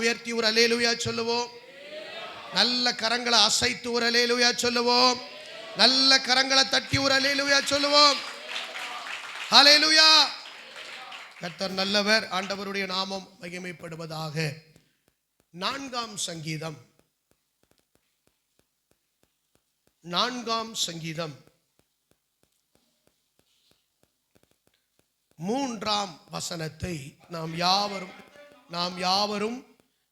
உயர்த்தி ஒரு அல்லேலூயா சொல்லுவோம். நல்ல கரங்களை அசைத்து ஒரு அல்லேலூயா சொல்லுவோம். நல்ல கரங்களை தட்டி ஒரு அல்லேலூயா சொல்லுவோம். அல்லேலூயா. கர்த்தர் நல்லவர். ஆண்டவருடைய நாமம் மகிமைப்படுவதாக. 4ஆம் சங்கீதம் 3ஆம் வசனத்தை நாம் யாவரும்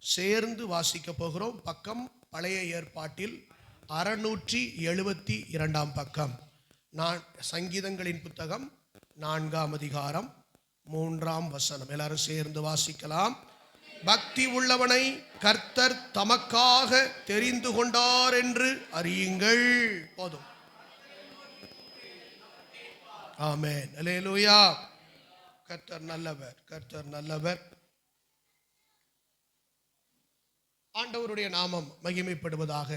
சேர்ந்து வாசிக்க போகிறோம். பக்கம் பழைய ஏற்பாட்டில் 672ஆம் பக்கம். சங்கீதங்களின் புத்தகம் 4ஆம் அதிகாரம் 3ஆம் வசனம். எல்லாரும் சேர்ந்து வாசிக்கலாம். பக்தி உள்ளவனை கர்த்தர் தமக்காக தெரிந்து கொண்டார் என்று அறியுங்கள். போதும். ஆமென். அல்லேலூயா. கர்த்தர் நல்லவர், கர்த்தர் நல்லவர். ஆண்டவருடைய நாமம் மகிமைப்படுவதாக.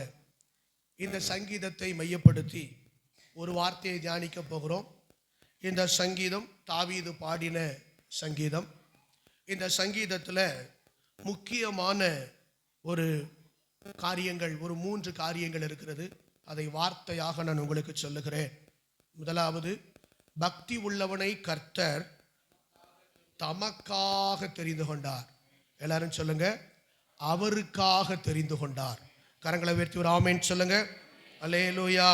இந்த சங்கீதத்தை மையப்படுத்தி ஒரு வார்த்தையை தியானிக்க போகிறோம். இந்த சங்கீதம் தாவீது பாடின சங்கீதம். இந்த சங்கீதத்தில் முக்கியமான ஒரு 3 காரியங்கள் இருக்கிறது. அதை வார்த்தையாக நான் உங்களுக்கு சொல்லுகிறேன். முதலாவது, பக்தி உள்ளவனை கர்த்தர் தமக்காக தெரிந்து கொண்டார். எல்லாரும் சொல்லுங்க, அவருக்காக தெரிந்து கொண்டார். கரங்களை உயர்த்தி ஒரு ஆமென் சொல்லுங்க. அல்லேலூயா.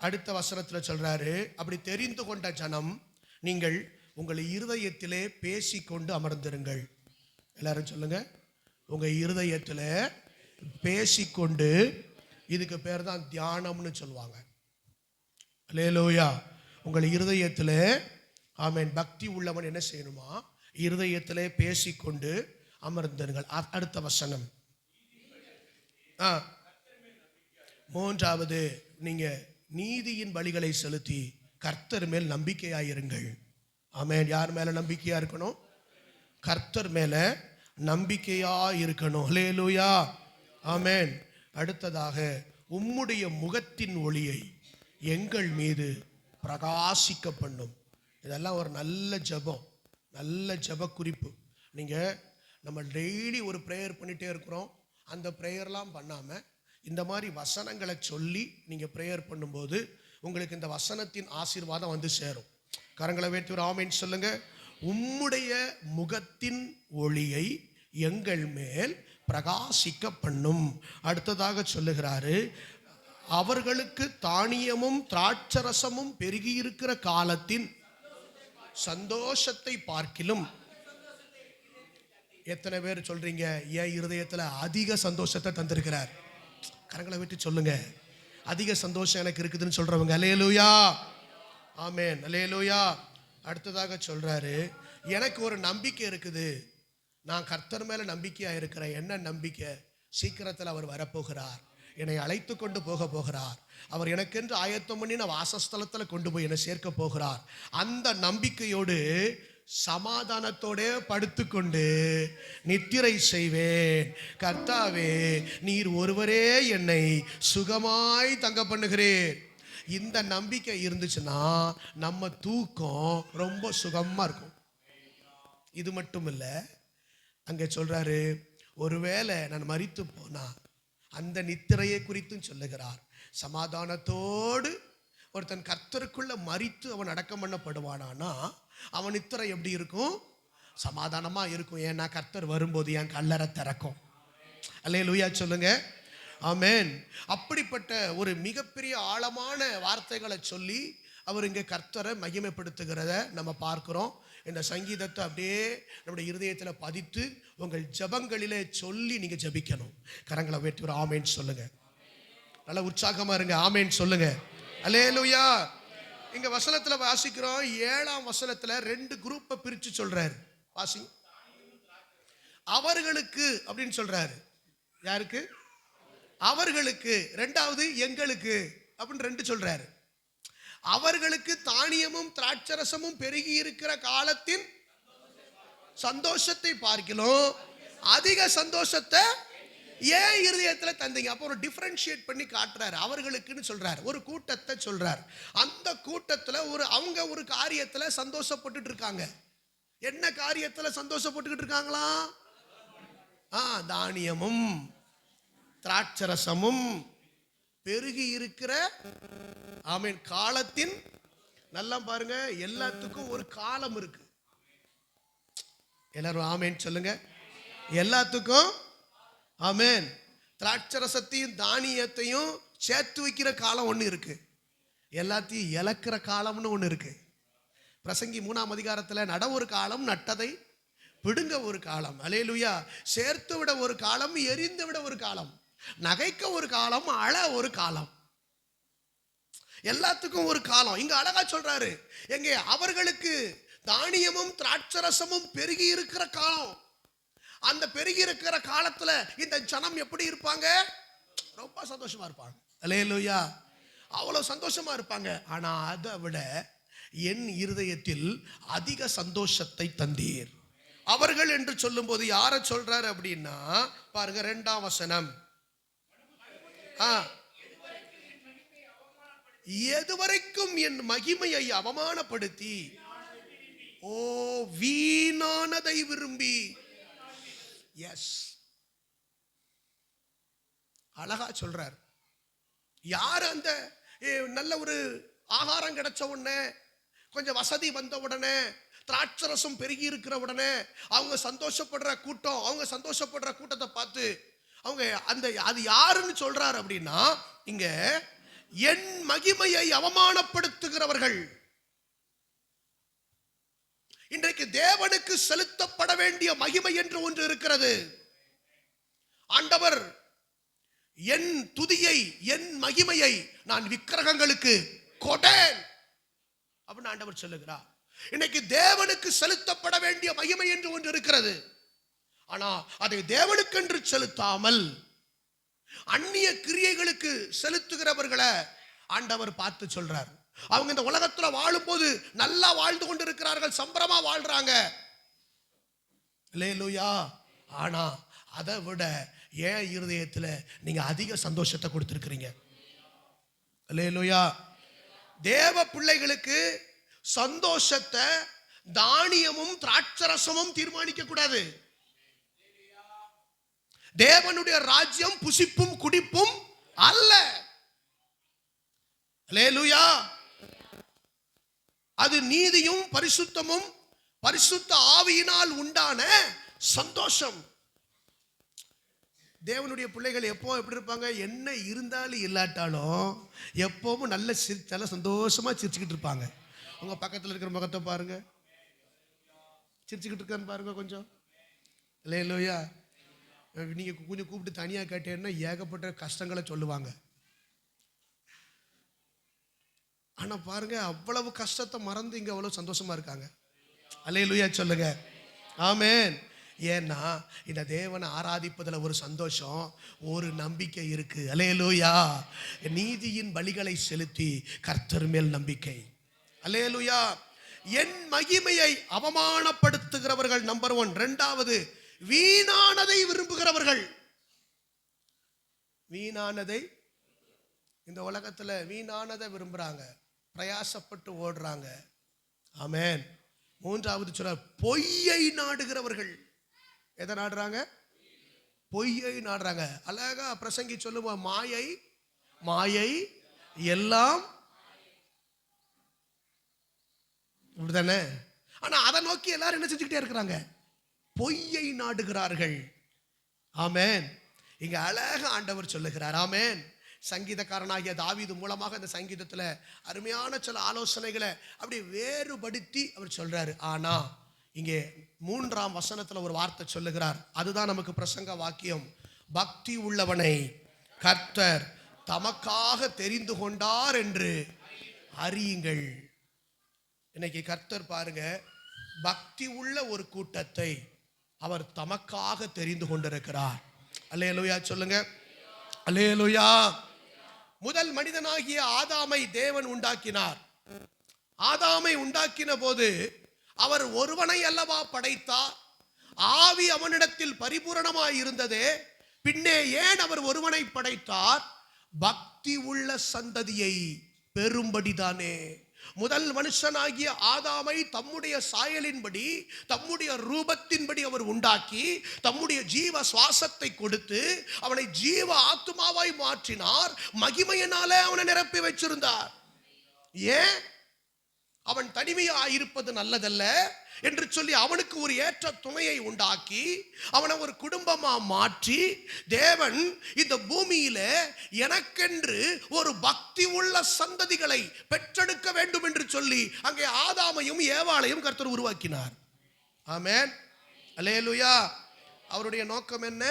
அடுத்த வசனத்தில் சொல்றாரு, அப்படி தெரிந்து கொண்ட ஜனம் நீங்கள் உங்கள் இருதயத்திலே பேசிக்கொண்டு அமர்ந்திருங்கள். எல்லாரும் சொல்லுங்க, உங்க இருதயத்தில் பேசிக்கொண்டு. இதுக்கு பேர் தான் தியானம்னு சொல்லுவாங்க. அல்லேலூயா. உங்கள் இருதயத்தில், ஆமென். பக்தி உள்ளவன் என்ன செய்யணுமா? இருதயத்திலே பேசிக்கொண்டு அமர்ந்திருங்கள். அடுத்த வசனம். 3வது, நீங்க நீதியின் பலிகளை செலுத்தி கர்த்தர் மேல் நம்பிக்கையாயிருங்கள். ஆமென். யார் மேல நம்பிக்கையா இருக்கணும்? கர்த்தர் மேல நம்பிக்கையா இருக்கணும். அல்லேலூயா. ஆமென். அடுத்ததாக, உம்முடைய முகத்தின் ஒளியை எங்கள் மீது பிரகாசிக்க பண்ணும். இதெல்லாம் ஒரு நல்ல ஜெபம், நல்ல ஜெப குறிப்பு. நம்ம டெய்லி ஒரு ப்ரேயர் பண்ணிட்டே இருக்கிறோம். அந்த ப்ரேயர்லாம் பண்ணாமல் இந்த மாதிரி வசனங்களை சொல்லி நீங்கள் ப்ரேயர் பண்ணும்போது உங்களுக்கு இந்த வசனத்தின் ஆசீர்வாதம் வந்து சேரும். கரங்களை உயர்த்தி ஒரு ஆமென் சொல்லுங்க. உம்முடைய முகத்தின் ஒளியை எங்கள் மேல் பிரகாசிக்க பண்ணும். அடுத்ததாக சொல்லுகிறாரு, அவர்களுக்கு தானியமும் திராட்சரசமும் பெருகி இருக்கிற காலத்தின் சந்தோஷத்தை பார்க்கிலும். எத்தனை பேர் சொல்றீங்க, என் இருதயத்தில் அதிக சந்தோஷத்தை தந்திருக்கிறார்? கரங்களை விட்டு சொல்லுங்க. அதிக சந்தோஷம் எனக்கு இருக்குதுன்னு சொல்றவங்க அல்லேலூயா. ஆமென். அல்லேலூயா. அடுத்ததாக சொல்றாரு, எனக்கு ஒரு நம்பிக்கை இருக்குது. நான் கர்த்தர் மேல நம்பிக்கையா இருக்கிறேன். என்ன நம்பிக்கை? சீக்கிரத்தில் அவர் வரப்போகிறார், என்னை அழைத்து கொண்டு போகிறார். அவர் எனக்கென்று ஆயத்தம் பண்ணி நான் வாசஸ்தலத்தில் கொண்டு போய் என்னை சேர்க்க போகிறார். அந்த நம்பிக்கையோடு சமாதானத்தோட படுத்துக்கொண்டு நித்திரை செய்வேன். கர்த்தாவே, நீர் ஒருவரே என்னை சுகமாய் தங்க பண்ணுகிறேன். இந்த நம்பிக்கை இருந்துச்சுன்னா நம்ம தூக்கம் ரொம்ப சுகமா இருக்கும். இது மட்டும் இல்லை, அங்கே சொல்றாரு, ஒருவேளை நான் மரித்து போனா அந்த நித்திரையை குறித்தும் சொல்லுகிறார். சமாதானத்தோடு ஒருத்தன் கர்த்தருக்குள்ள மரித்து அவன் அடக்கம் பண்ணப்படுவானா அவன் நித்திரை எப்படி இருக்கும்? சமாதானமா இருக்கும். ஏன்னா கர்த்தர் வரும்போது என் கல்லறை திறக்கும். அல்லேலூயா சொல்லுங்க. ஆமென். அப்படிப்பட்ட ஒரு மிகப்பெரிய ஆழமான வார்த்தைகளை சொல்லி அவர் இங்கே கர்த்தரை மகிமைப்படுத்துகிறத நம்ம பார்க்கிறோம். இந்த சங்கீதத்தை அப்படியே நம்முடைய இருதயத்தில் பதித்து உங்கள் ஜபங்களிலே சொல்லி நீங்க ஜபிக்கணும். கரங்களை உயர்த்தி ஒரு ஆமென் சொல்லுங்க. நல்ல உற்சாகமா இருங்க. ஆமென் சொல்லுங்க. அல்லேலூயா. இங்க வசனத்துல வாசிக்கிறோம். 7ஆம் வசனத்துல 2 குரூப்பை பிரிச்சு சொல்றாரு. வாசி. அவர்களுக்கு அப்படின்னு சொல்றாரு. யாருக்கு? அவர்களுக்கு. 2வது எங்களுக்கு அப்படின்னு 2 சொல்றாரு. அவர்களுக்கு தானியமும் திராட்சரசமும் பெருகி இருக்கிற காலத்தின் சந்தோஷத்தை பார்க்கலாம் அதிக சந்தோஷத்தை ஏன் இருதயத்துல தந்தீங்க? அப்போ ஒரு டிஃபரன்ஷியேட் பண்ணி காட்டுறாரு. அவர்களுக்குன்னு சொல்றாரு, ஒரு கூட்டத்தை சொல்றாரு. அந்த கூட்டத்துல அவங்க ஒரு காரியத்துல சந்தோஷப்பட்டுட்டு இருக்காங்க. என்ன காரியத்துல சந்தோஷப்பட்டுக்கிட்டு இருக்காங்களா? தானியமும் திராட்சரசமும் பெருகி இருக்கிற ஆமென் காலத்தின், நல்லா பாருங்க, எல்லாத்துக்கும் ஒரு காலம் இருக்கு. எல்லாரும் ஆமென் சொல்லுங்க. எல்லாத்துக்கும் ஆமென். திராட்சரசத்தையும் தானியத்தையும் சேர்த்து வைக்கிற காலம் ஒன்று இருக்கு, எல்லாத்தையும் இழக்கிற காலம்னு ஒன்று இருக்கு. பிரசங்கி 3ஆம் அதிகாரத்தில் நட ஒரு காலம், நட்டதை பிடுங்க ஒரு காலம். அல்லேலூயா. சேர்த்து விட ஒரு காலம், எரிந்து விட ஒரு காலம், நகைக்க ஒரு காலம், அழ ஒரு காலம். எல்லாத்துக்கும் ஒரு காலம். இங்க அழகா சொல்றாரு, எங்கே அவர்களுக்கு தானியமும் திராட்சரசமும் பெருகி இருக்கிற காலம். அந்த பெருகி இருக்கிற காலத்துல இந்த ஜனம் எப்படி இருப்பாங்க? ரொம்ப சந்தோஷமா இருப்பாங்க. அல்லேலூயா. அவ்வளவு சந்தோஷமா இருப்பாங்க. ஆனா அதை விட என் இருதயத்தில் அதிக சந்தோஷத்தை தந்தீர். அவர்கள் என்று சொல்லும் போது யார சொல்றாரு அப்படின்னா, பாருங்க 2ஆம் வசனம். எதுவரைக்கும் என் மகிமையை அவமானப்படுத்தி வீணானதை விரும்பி. எஸ், அழகா சொல்றார். யார் அந்த நல்ல ஒரு ஆகாரம் கிடைச்ச உடனே, கொஞ்சம் வசதி வந்த உடனே, திராட்சரசம் பெருகி இருக்கிற உடனே அவங்க சந்தோஷப்படுற கூட்டம், அவங்க சந்தோஷப்படுற கூட்டத்தை பார்த்து அவங்க அந்த அது யாருன்னு சொல்றாரு அப்படின்னா, இங்க என் மகிமையை அவமானப்படுத்துகிறவர்கள். இன்றைக்கு தேவனுக்கு செலுத்தப்பட வேண்டிய மகிமை என்று ஒன்று இருக்கிறது. ஆண்டவர் என் துதியை, என் மகிமையை நான் விக்கிரகங்களுக்கு கொடேன் அப்படின்னு ஆண்டவர் சொல்லுகிறார். இன்னைக்கு தேவனுக்கு செலுத்தப்பட வேண்டிய மகிமை என்று ஒன்று இருக்கிறது. ஆனா அதை தேவனுக்கு என்று செலுத்தாமல் அந்நிய கிரியைகளுக்கு செலுத்துகிறவர்களை ஆண்டவர் பார்த்து சொல்றார். அவங்க இந்த உலகத்துல வாழும் போது நல்லா வாழ்ந்து கொண்டிருக்கிறார்கள், சம்பரமா வாழ்றாங்க. அல்லேலூயா. ஆனா அதை விட ஏன் இருதயத்துல நீங்க அதிக சந்தோஷத்தை கொடுத்திருக்கிறீங்க. அல்லேலூயா. தேவ பிள்ளைகளுக்கு சந்தோஷத்தை தானியமும் திராட்சரசமும் தீர்மானிக்க கூடாது. தேவனுடைய ராஜ்யம் புசிப்பும் குடிப்பும் அல்ல. அல்லேலூயா. அது நீதியும் பரிசுத்தமும் பரிசுத்த ஆவியினால் உண்டான சந்தோஷம். தேவனுடைய பிள்ளைகள் எப்போ எப்படி இருப்பாங்க? என்ன இருந்தாலும் இல்லாட்டாலும் எப்பவும் நல்ல சந்தோஷமா சிரிச்சுக்கிட்டு இருப்பாங்க. உங்க பக்கத்தில் இருக்கிற முகத்தை பாருங்க, சிரிச்சுக்கிட்டு இருக்கான்னு பாருங்க கொஞ்சம். அல்லேலூயா. நீங்க கொஞ்சம் கூப்பிட்டு தனியா கேட்டேன்னா ஏகப்பட்ட கஷ்டங்களை சொல்லுவாங்க. ஆனா பாருங்க, அவ்வளவு கஷ்டத்தை மறந்து இங்க அவ்வளவு சந்தோஷமா இருக்காங்க. அல்லேலூயா சொல்லுங்க. ஆமென். ஏன்னா இந்த தேவனை ஆராதிப்பதில் ஒரு சந்தோஷம், ஒரு நம்பிக்கை இருக்கு. அல்லேலூயா. நீதியின் பலிகளை செலுத்தி கர்த்தர் மேல் நம்பிக்கை. அல்லேலூயா. என் மகிமையை அவமானப்படுத்துகிறவர்கள் நம்பர் 1. 2வது, வீணானதை விரும்புகிறவர்கள். வீணானதை, இந்த உலகத்துல வீணானதை விரும்புறாங்க, பிரயாசப்பட்டு ஓடுறாங்க. ஆமென். 3வது சொல்ற, பொய்யை நாடுகிறவர்கள். எதை நாடுறாங்க? பொய்யை நாடுறாங்க. அழகா பிரசங்கி சொல்லுவோம், மாயை மாயை எல்லாம் இப்படிதானே. ஆனா அதை நோக்கி எல்லாரும் என்ன செஞ்சுக்கிட்டே இருக்கிறாங்க? பொய்யை நாடுகிறார்கள். ஆமென். இங்க அழகா ஆண்டவர் சொல்லுகிறார். ஆமென். சங்கீதக்காரனாகிய தாவீது மூலமாக இந்த சங்கீதத்துல அருமையான சில ஆலோசனைகளை அப்படி வேறுபடுத்தி அவர் சொல்றாரு. ஆனா இங்கே 3ஆம் வசனத்துல ஒரு வார்த்தை சொல்லுகிறார். அதுதான் நமக்கு பிரசங்க வாக்கியம். பக்தி உள்ளவனை கர்த்தர் தமக்காக தெரிந்து கொண்டார் என்று அறியுங்கள். இன்னைக்கு கர்த்தர் பாருங்க, பக்தி உள்ள ஒரு கூட்டத்தை அவர் தமக்காக தெரிந்து கொண்டிருக்கிறார். அல்லேலூயா சொல்லுங்க. அல்லேலூயா. முதல் மனிதனாகிய ஆதாமை தேவன் உண்டாக்கினார். ஆதாமை உண்டாக்கின போது அவர் ஒருவனை அல்லவா படைத்தார். ஆவி அவனிடத்தில் பரிபூரணமாய் இருந்ததே, பின்னே ஏன் அவர் ஒருவனை படைத்தார்? பக்தி உள்ள சந்ததியை பெறும்படிதானே. முதல் மனுஷனாகிய ஆதாமை தம்முடைய சாயலின்படி தம்முடைய ரூபத்தின்படி அவர் உண்டாக்கி தம்முடைய ஜீவ சுவாசத்தை கொடுத்து அவனை ஜீவ ஆத்துமாவாய் மாற்றினார். மகிமையினாலே அவனை நிரப்பி வச்சிருந்தார். ஏன்? அவன் தனிமையாக இருப்பது நல்லதல்ல என்று சொல்லி அவனுக்கு ஒரு ஏற்ற துணையை உண்டாக்கி அவனை ஒரு குடும்பமா மாற்றி தேவன் இந்த பூமியில எனக்கென்று ஒரு பக்தி உள்ள சந்ததிகளை பெற்றெடுக்க வேண்டும் என்று சொல்லி அங்கே ஆதாமையும் ஏவாளையும் கர்த்தர் உருவாக்கினார். ஆமென், அல்லேலூயா. அவருடைய நோக்கம் என்ன?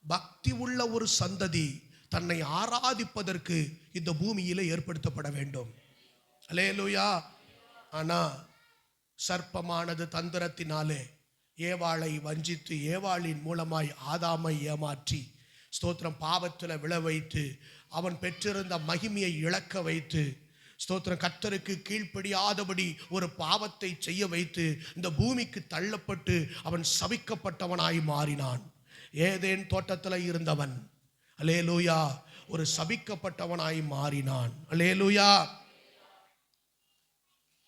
பக்தி உள்ள ஒரு சந்ததி தன்னை ஆராதிப்பதற்கு இந்த பூமியில ஏற்படுத்தப்பட வேண்டும். அல்லேலூயா. ஆனா சர்ப்பமானது தந்திரத்தினாலே ஏவாளை வஞ்சித்து ஏவாளின் மூலமாய் ஆதாமை ஏமாற்றி ஸ்தோத்திரம் பாவத்தில் விழ வைத்து அவன் பெற்றிருந்த மகிமையை இழக்க வைத்து ஸ்தோத்திரம் கர்த்தருக்கு கீழ்ப்படியாதபடி ஒரு பாவத்தை செய்ய வைத்து இந்த பூமிக்கு தள்ளப்பட்டு அவன் சபிக்கப்பட்டவனாய் மாறினான். ஏதேன் தோட்டத்தில் இருந்தவன் அல்லேலூயா ஒரு சபிக்கப்பட்டவனாய் மாறினான். அல்லேலூயா.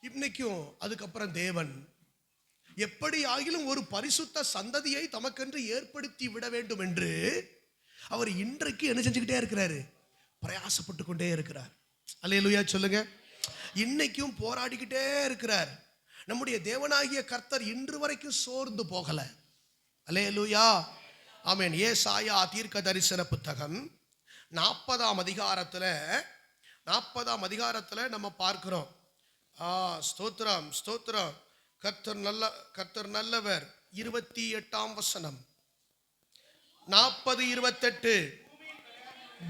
இன்னைக்கும் அதுக்கப்புறம் தேவன் எப்படி ஆகிலும் ஒரு பரிசுத்த சந்ததியை தமக்கென்று ஏற்படுத்தி விட வேண்டும் என்று அவர் இன்றைக்கு என்ன செஞ்சுக்கிட்டே இருக்கிறாரு? பிரயாசப்பட்டு கொண்டே இருக்கிறார். அல்லேலூயா சொல்லுங்க. இன்னைக்கும் போராடிக்கிட்டே இருக்கிறார். நம்முடைய தேவனாகிய கர்த்தர் இன்று வரைக்கும் சோர்ந்து போகல. அல்லேலூயா. ஆமென். ஏசாயா தீர்க்க தரிசன புத்தகம் 40ஆம் அதிகாரத்துல நம்ம பார்க்கிறோம். ஸ்தோத்திரம் ஸ்தோத்திரம். கர்த்தர் நல்லவர். 28ஆம் வசனம் 40:28.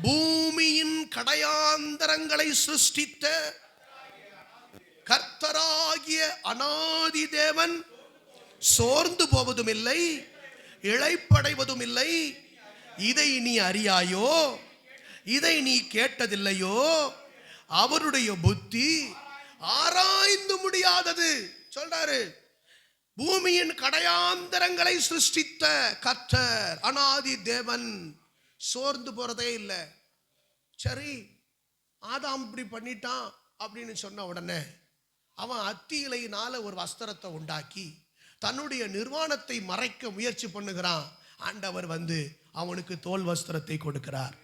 பூமியின் கடையாந்தரங்களை சிருஷ்டித்த கர்த்தராகிய அநாதி தேவன் சோர்ந்து போவதும் இல்லை இளைப்படைவதும் இல்லை. இதை நீ அறியாயோ? இதை நீ கேட்டதில்லையோ? அவருடைய புத்தி ஆராய்ந்து முடியாதது. சொல்றாரு, பூமியின் கடையாந்தரங்களை சிருஷ்டித்த கர்த்தர் அநாதி தேவன் சோர்ந்து போறதே இல்லை. சரி, ஆதாம் இப்படி பண்ணிட்டான் அப்படின்னு சொன்ன உடனே அவன் அத்தி இலையினால ஒரு வஸ்திரத்தை உண்டாக்கி தன்னுடைய நிர்வாணத்தை மறைக்க முயற்சி பண்ணுகிறான். ஆண்டவர் வந்து அவனுக்கு தோல் வஸ்திரத்தை கொடுக்கிறார்.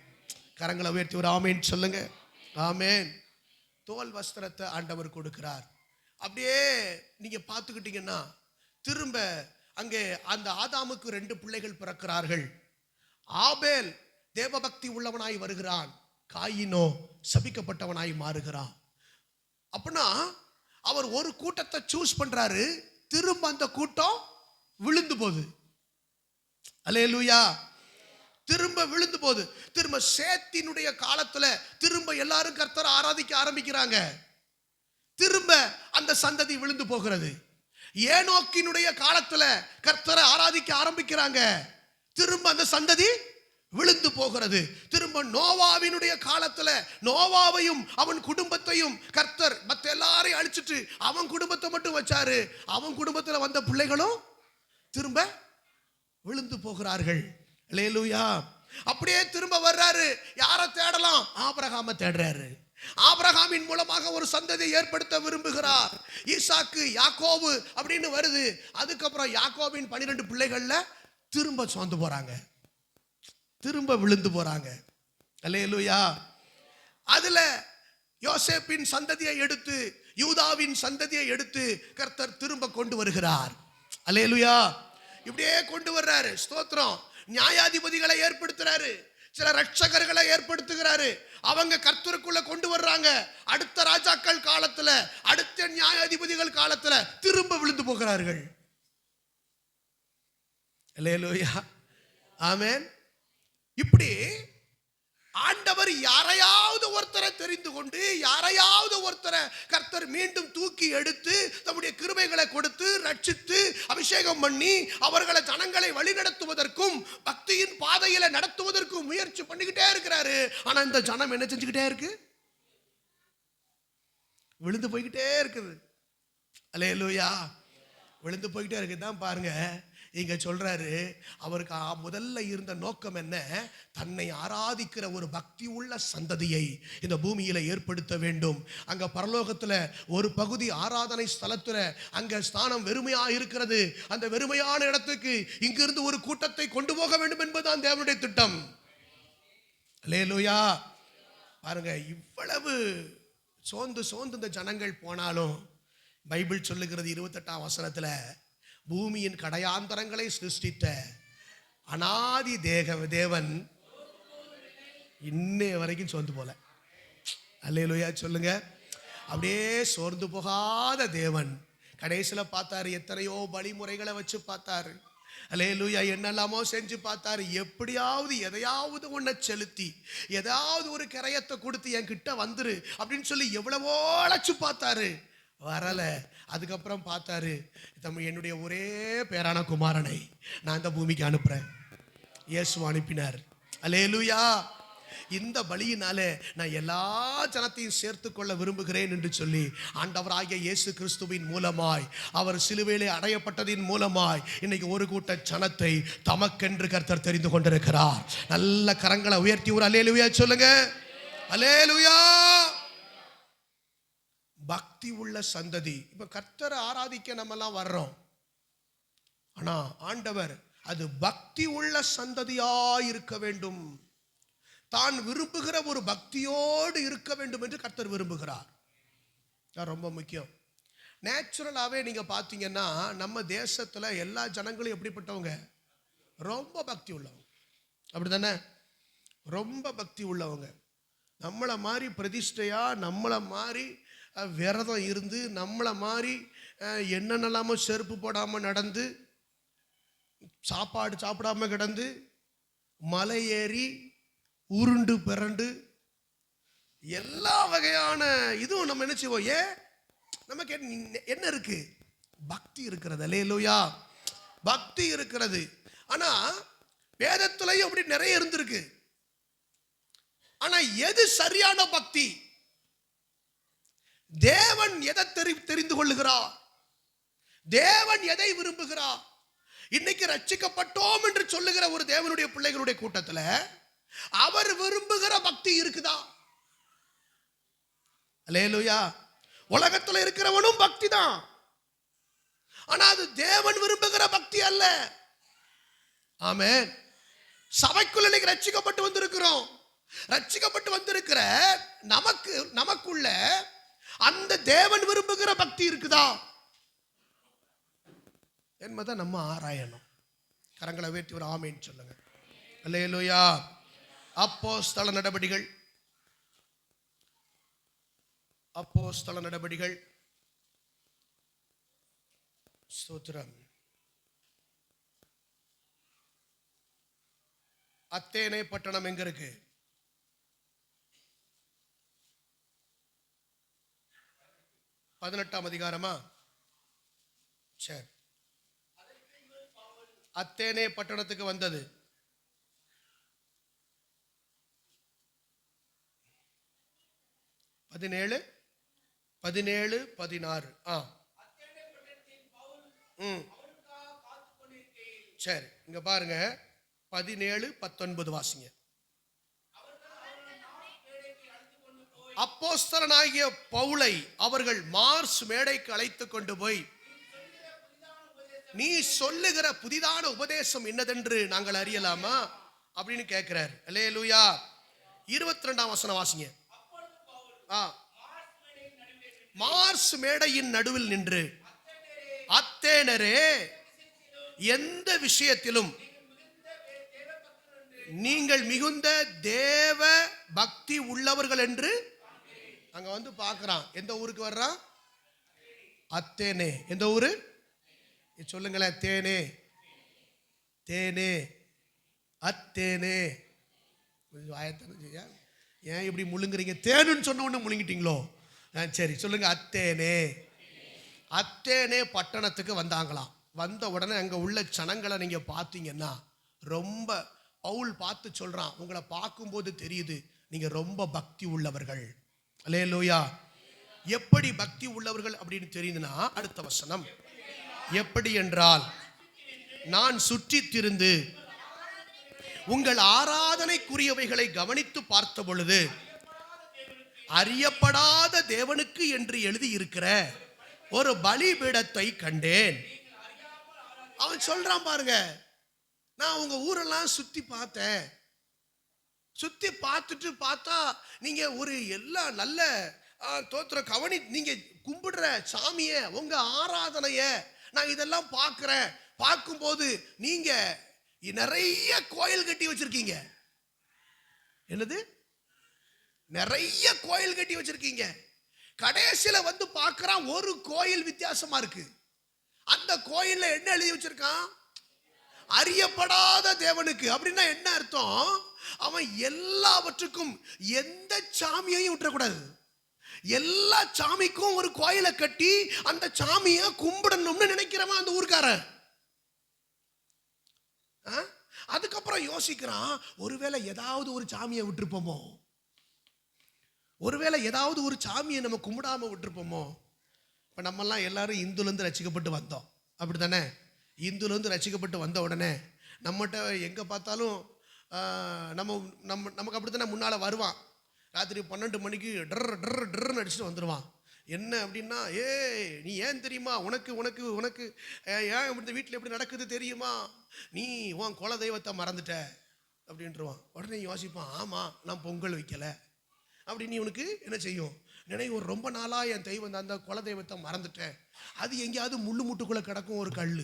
கரங்களை உயர்த்தி ஒரு ஆமேன் சொல்லுங்க. ஆமேன். தோல் வஸ்திரத்தை ஆண்டவர் கொடுக்கிறார். அப்படியே நீங்க பார்த்துக்கிட்டீங்கன்னா திரும்ப அங்கே அந்த ஆதாமுக்கு 2 பிள்ளைகள் பிறக்கிறார்கள். ஆபேல் தேவபக்தி உள்ளவனாய் வருகிறான். காயினோ சபிக்கப்பட்டவனாய் மாறுகிறான். அப்படின்னா அவர் ஒரு கூட்டத்தை சூஸ் பண்றாரு. திரும்ப அந்த கூட்டம் விழுந்து போகுது. அல்லேலூயா. திரும்ப விழுந்து போகுது. திரும்ப சேத்தினுடைய காலத்துல திரும்ப எல்லாரும் கர்த்தரை ஆராதிக்க ஆரம்பிக்கிறாங்க. திரும்ப அந்த சந்ததி விழுந்து போகிறது. ஏனோக்கினுடைய காலத்துல கர்த்தரை ஆராதிக்க ஆரம்பிக்கிறாங்க. திரும்ப அந்த சந்ததி விழுந்து போகிறது. திரும்ப நோவாவினுடைய காலத்துல நோவாவையும் அவன் குடும்பத்தையும் கர்த்தர் மற்ற எல்லாரையும் அழிச்சிட்டு அவன் குடும்பத்தை மட்டும் வச்சாரு. அவன் குடும்பத்துல வந்த பிள்ளைகளும் திரும்ப விழுந்து போகிறார்கள். அல்லேலூயா. அப்படியே திரும்ப வர்றாரு. யாரை தேடலாம்? ஆபிரகாமை தேடுறாரு. ஆபிரகாமின் மூலமாக ஒரு சந்ததியை ஏற்படுத்த விரும்புகிறார். ஈசாக்கு யாக்கோபு அப்படின்னு வருது. அதுக்கப்புறம் யாக்கோபின் 12 பிள்ளைகள்ல திரும்ப சோர்ந்து போறாங்க, திரும்ப விழுந்து போறாங்க. அல்லேலூயா. அதுல யோசேப்பின் சந்ததியை எடுத்து யூதாவின் சந்ததியை எடுத்து கர்த்தர் திரும்ப கொண்டு வருகிறார். அல்லேலூயா. இப்படியே கொண்டு வர்றாரு. ஸ்தோத்திரம். நியாயாதிபதிகளை ஏற்படுத்துறாரு. சில ரட்சகர்களை ஏற்படுத்துகிறாரு. அவங்க கர்த்தருக்குள்ள கொண்டு வர்றாங்க. அடுத்த ராஜாக்கள் காலத்துல அடுத்த நியாயாதிபதிகள் காலத்துல திரும்ப விழுந்து போகிறார்கள். அல்லேலூயா. ஆமென். இப்படி ஆண்டவர் யாரையாவது ஒருத்தரை தெரிந்து கொண்டு யாரையாவது ஒருத்தரை கர்த்தர் மீண்டும் தூக்கி எடுத்து தம்முடைய கிருபைகளை கொடுத்து ரட்சித்து அபிஷேகம் பண்ணி அவர்களை ஜனங்களை வழிநடத்துவதற்கும் பக்தியின் பாதையில நடத்துவதற்கும் முயற்சி பண்ணிக்கிட்டே இருக்கிறாரு. ஆனா இந்த ஜனம் என்ன செஞ்சுக்கிட்டே இருக்கு? விழுந்து போய்கிட்டே இருக்குது. அல்லேலூயா. விழுந்து போய்கிட்டே இருக்குதான். பாருங்க, இங்க சொல்றாரு, அவருக்கு முதல்ல இருந்த நோக்கம் என்ன? தன்னை ஆராதிக்கிற ஒரு பக்தி உள்ள சந்ததியை இந்த பூமியில ஏற்படுத்த வேண்டும். அங்க பரலோகத்துல ஒரு பகுதி ஆராதனை ஸ்தலத்துல அங்க ஸ்தானம் வெறுமையா இருக்கிறது. அந்த வெறுமையான இடத்துக்கு இங்கிருந்து ஒரு கூட்டத்தை கொண்டு போக வேண்டும் என்பதுதான் தேவனுடைய திட்டம். அல்லேலூயா. பாருங்க, இவ்வளவு சோர்ந்து இந்த ஜனங்கள் போனாலும் பைபிள் சொல்லுகிறது 28ஆம் வசனத்துல, பூமியின் கடையாந்தரங்களை சிருஷ்டித்த அனாதி தேவன் இன்னைய வரைக்கும் சோர்ந்து போல. அல்லேலூயா சொல்லுங்க. அப்படியே சோர்ந்து போகாத தேவன் கடைசியில் பார்த்தாரு. எத்தனையோ வழிமுறைகளை வச்சு பார்த்தாரு. அல்லேலூயா. என்னெல்லாமோ செஞ்சு பார்த்தாரு. எப்படியாவது எதையாவது ஒன்றை செலுத்தி ஏதாவது ஒரு கிரயத்தை கொடுத்து என் கிட்ட வந்துரு அப்படின்னு சொல்லி எவ்வளவோ அழைச்சு பார்த்தாரு. வரல. அதுக்கப்புறம் பார்த்தாரு, என்னுடைய ஒரே பேரான குமாரனை நான் இந்த பூமிக்கு அனுப்புறேன். இயேசு அனுப்பினார். அல்லேலூயா. இந்த பலியினாலே நான் எல்லா ஜனத்தையும் சேர்த்து கொள்ள விரும்புகிறேன் என்று சொல்லி ஆண்டவராகிய இயேசு கிறிஸ்துவின் மூலமாய், அவர் சிலுவையிலே அடையப்பட்டதின் மூலமாய் இன்னைக்கு ஒரு கூட்ட ஜனத்தை தமக்கென்று கர்த்தர் தெரிந்து கொண்டிருக்கிறார். நல்ல கரங்களை உயர்த்தி ஒரு அல்லேலூயா சொல்லுங்க. அல்லேலூயா. பக்தி உள்ள சந்ததி. இப்ப கர்த்தரை ஆராதிக்க நம்ம எல்லாம் வர்றோம். ஆனா ஆண்டவர் அது பக்தி உள்ள சந்ததியாய் இருக்க வேண்டும். தான் விரும்புகிற ஒரு பக்தியோடு இருக்க வேண்டும் என்று கர்த்தர் விரும்புகிறார். ரொம்ப முக்கியம். நேச்சுரலாகவே நீங்க பார்த்தீங்கன்னா நம்ம தேசத்துல எல்லா ஜனங்களும் எப்படிப்பட்டவங்க? ரொம்ப பக்தி உள்ளவங்க. அப்படித்தானே? ரொம்ப பக்தி உள்ளவங்க. நம்மளை மாதிரி பிரதிஷ்டையா, நம்மளை மாதிரி விரதம் இருந்து, நம்மளை மாதிரி என்னென்னலாமோ செருப்பு போடாமல் நடந்து, சாப்பாடு சாப்பிடாம கிடந்து, மலை ஏறி உருண்டு பிறண்டு எல்லா வகையான இதுவும் நம்ம என்ன செய்வோம்? நமக்கு என்ன இருக்கு? பக்தி இருக்கிறது. அல்லேலூயா. பக்தி இருக்கிறது. ஆனா வேதத்திலையும் அப்படி நிறைய இருந்திருக்கு. ஆனா எது சரியான பக்தி? தேவன் எதை தெரிந்து கொள்ளுகிறார்? தேவன் எதை விரும்புகிறார்? இன்னைக்கு ரட்சிக்கப்பட்டோம் என்று சொல்லுகிற ஒரு தேவனுடைய பிள்ளைகளுடைய கூட்டத்தில் அவர் விரும்புகிற பக்தி இருக்குதா? அல்லேலூயா. உலகத்தில் இருக்கிறவனும் பக்தி தான். ஆனா அது தேவன் விரும்புகிற பக்தி அல்ல. ஆமென். சபைக்குள்ள இன்னைக்கு ரட்சிக்கப்பட்டு வந்திருக்கிறோம். ரட்சிக்கப்பட்டு வந்திருக்கிற நமக்குள்ள அந்த தேவன் விரும்புகிற பக்தி இருக்குதா என்பதை நம்ம ஆராயணும். கரங்களை உயர்த்தி ஒரு ஆமென் சொல்லுங்க. அல்லேலூயா. அப்போஸ்தல நடபடிகள், அப்போஸ்தல நடபடிகள், ஸ்தோத்திரம். அத்தேனே பட்டணம் எங்க இருக்கு? பதினெட்டாம் அதிகாரமா? சரி. அத்தேனே பட்டணத்துக்கு வந்தது. பதினேழு 16. சரி, இங்க பாருங்க. 17, 19 வாசிங்க. அப்போஸ்தலனாகிய பவுலை அவர்கள் மார்ஸ் மேடைக்கு அழைத்து கொண்டு போய், நீ சொல்லுகிற புதிதான உபதேசம் என்னதென்று நாங்கள் அறியலாமா அப்படின்னு கேட்கிறார். அல்லேலூயா. 22ஆம் வசனம் வாசிங்க. மார்ஸ் மேடையின் நடுவில் நின்று, அத்தேனரே, எந்த விஷயத்திலும் நீங்கள் மிகுந்த தேவ பக்தி உள்ளவர்கள் என்று அங்க வந்து பார்க்கிறான். எந்த ஊருக்கு வர்றான்? அத்தேனே. எந்த ஊரு சொல்லுங்களேன்? தேனே, தேனே, அத்தேனே. ஏன் இப்படி முழுங்குறீங்க? தேனுன்னு சொன்ன உடனே முழுங்கிட்டீங்களோ? சரி, சொல்லுங்க. அத்தேனே. அத்தேனே பட்டணத்துக்கு வந்தாங்களாம். வந்த உடனே அங்க உள்ள ஜனங்களை நீங்க பார்த்தீங்கன்னா, ரொம்ப பவுல் பார்த்து சொல்றான், உங்களை பார்க்கும்போது தெரியுது நீங்க ரொம்ப பக்தி உள்ளவர்கள். அல்லேலூயா. எப்படி பக்தி உள்ளவர்கள் அப்படின்னு தெரியுதுன்னா, அடுத்த வசனம். எப்படி என்றால் நான் சுற்றி திரிந்து உங்கள் ஆராதனைக்குரியவைகளை கவனித்து பார்த்த பொழுது அறியப்படாத தேவனுக்கு என்று எழுதியிருக்கிற ஒரு பலிபீடத்தை கண்டேன். அவன் சொல்றான் பாருங்க, நான் உங்க ஊரெல்லாம் சுத்தி பார்த்தேன். சுத்தி பார்த்துட்டு பார்த்தா நீங்க ஒரு எல்லா நல்ல தோத்திர கவனி, நீங்க கும்பிடுற சாமிய, உங்க ஆராதனைய நான் இதெல்லாம் பார்க்கிறேன். பார்க்கும்போது நீங்க நிறைய கோயில் கட்டி வச்சிருக்கீங்க. என்னது? நிறைய கோயில் கட்டி வச்சிருக்கீங்க. கடைசியில வந்து பார்க்கறான், ஒரு கோயில் வித்தியாசமா இருக்கு. அந்த கோயில்ல என்ன எழுதி வச்சிருக்கான்? அறியப்படாத தேவனுக்கு. அப்படின்னா என்ன அர்த்தம்? அவன் எல்லாவற்றுக்கும் எந்த சாமியையும் விட்டுறக்கூடாது. எல்லா சாமிக்கும் ஒரு கோயிலை கட்டி அந்த சாமியை கும்பிடணும்னு நினைக்கிறவன் அந்த ஊர்க்காரன். அதுக்கப்புறம் யோசிக்கிறான், ஒருவேளை ஏதாவது ஒரு சாமியை விட்டுருப்போமோ, ஒருவேளை ஏதாவது ஒரு சாமியை நம்ம கும்பிடாம விட்டுருப்போமோ. இப்போ நம்மெல்லாம் எல்லாரும் இந்துலேருந்து ரசிக்கப்பட்டு வந்தோம், அப்படி தானே? இந்துலேருந்து ரசிக்கப்பட்டு வந்த உடனே நம்மகிட்ட எங்கே பார்த்தாலும் நமக்கு அப்படி தானே முன்னால் வருவான். ராத்திரி 12 மணிக்கு டர்ன்னு அடிச்சுட்டு வந்துடுவான். என்ன அப்படின்னா, நீ ஏன் தெரியுமா, உனக்கு உனக்கு உனக்கு ஏன் இப்படி வீட்டில் எப்படி நடக்குது தெரியுமா, நீ உன் குல தெய்வத்தை மறந்துட்ட அப்படின்ட்டுருவான். உடனே யோசிப்பான், ஆமாம் நான் பொங்கல் வைக்கலை அப்படி. நீ உனக்கு என்ன செய்யும் நினைவு, ரொம்ப நாளாக என் தெய்வம் அந்த குல தெய்வத்தை மறந்துட்டேன், அது எங்கேயாவது முள்ளு முட்டுக்குள்ளே கிடக்கும் ஒரு கல்.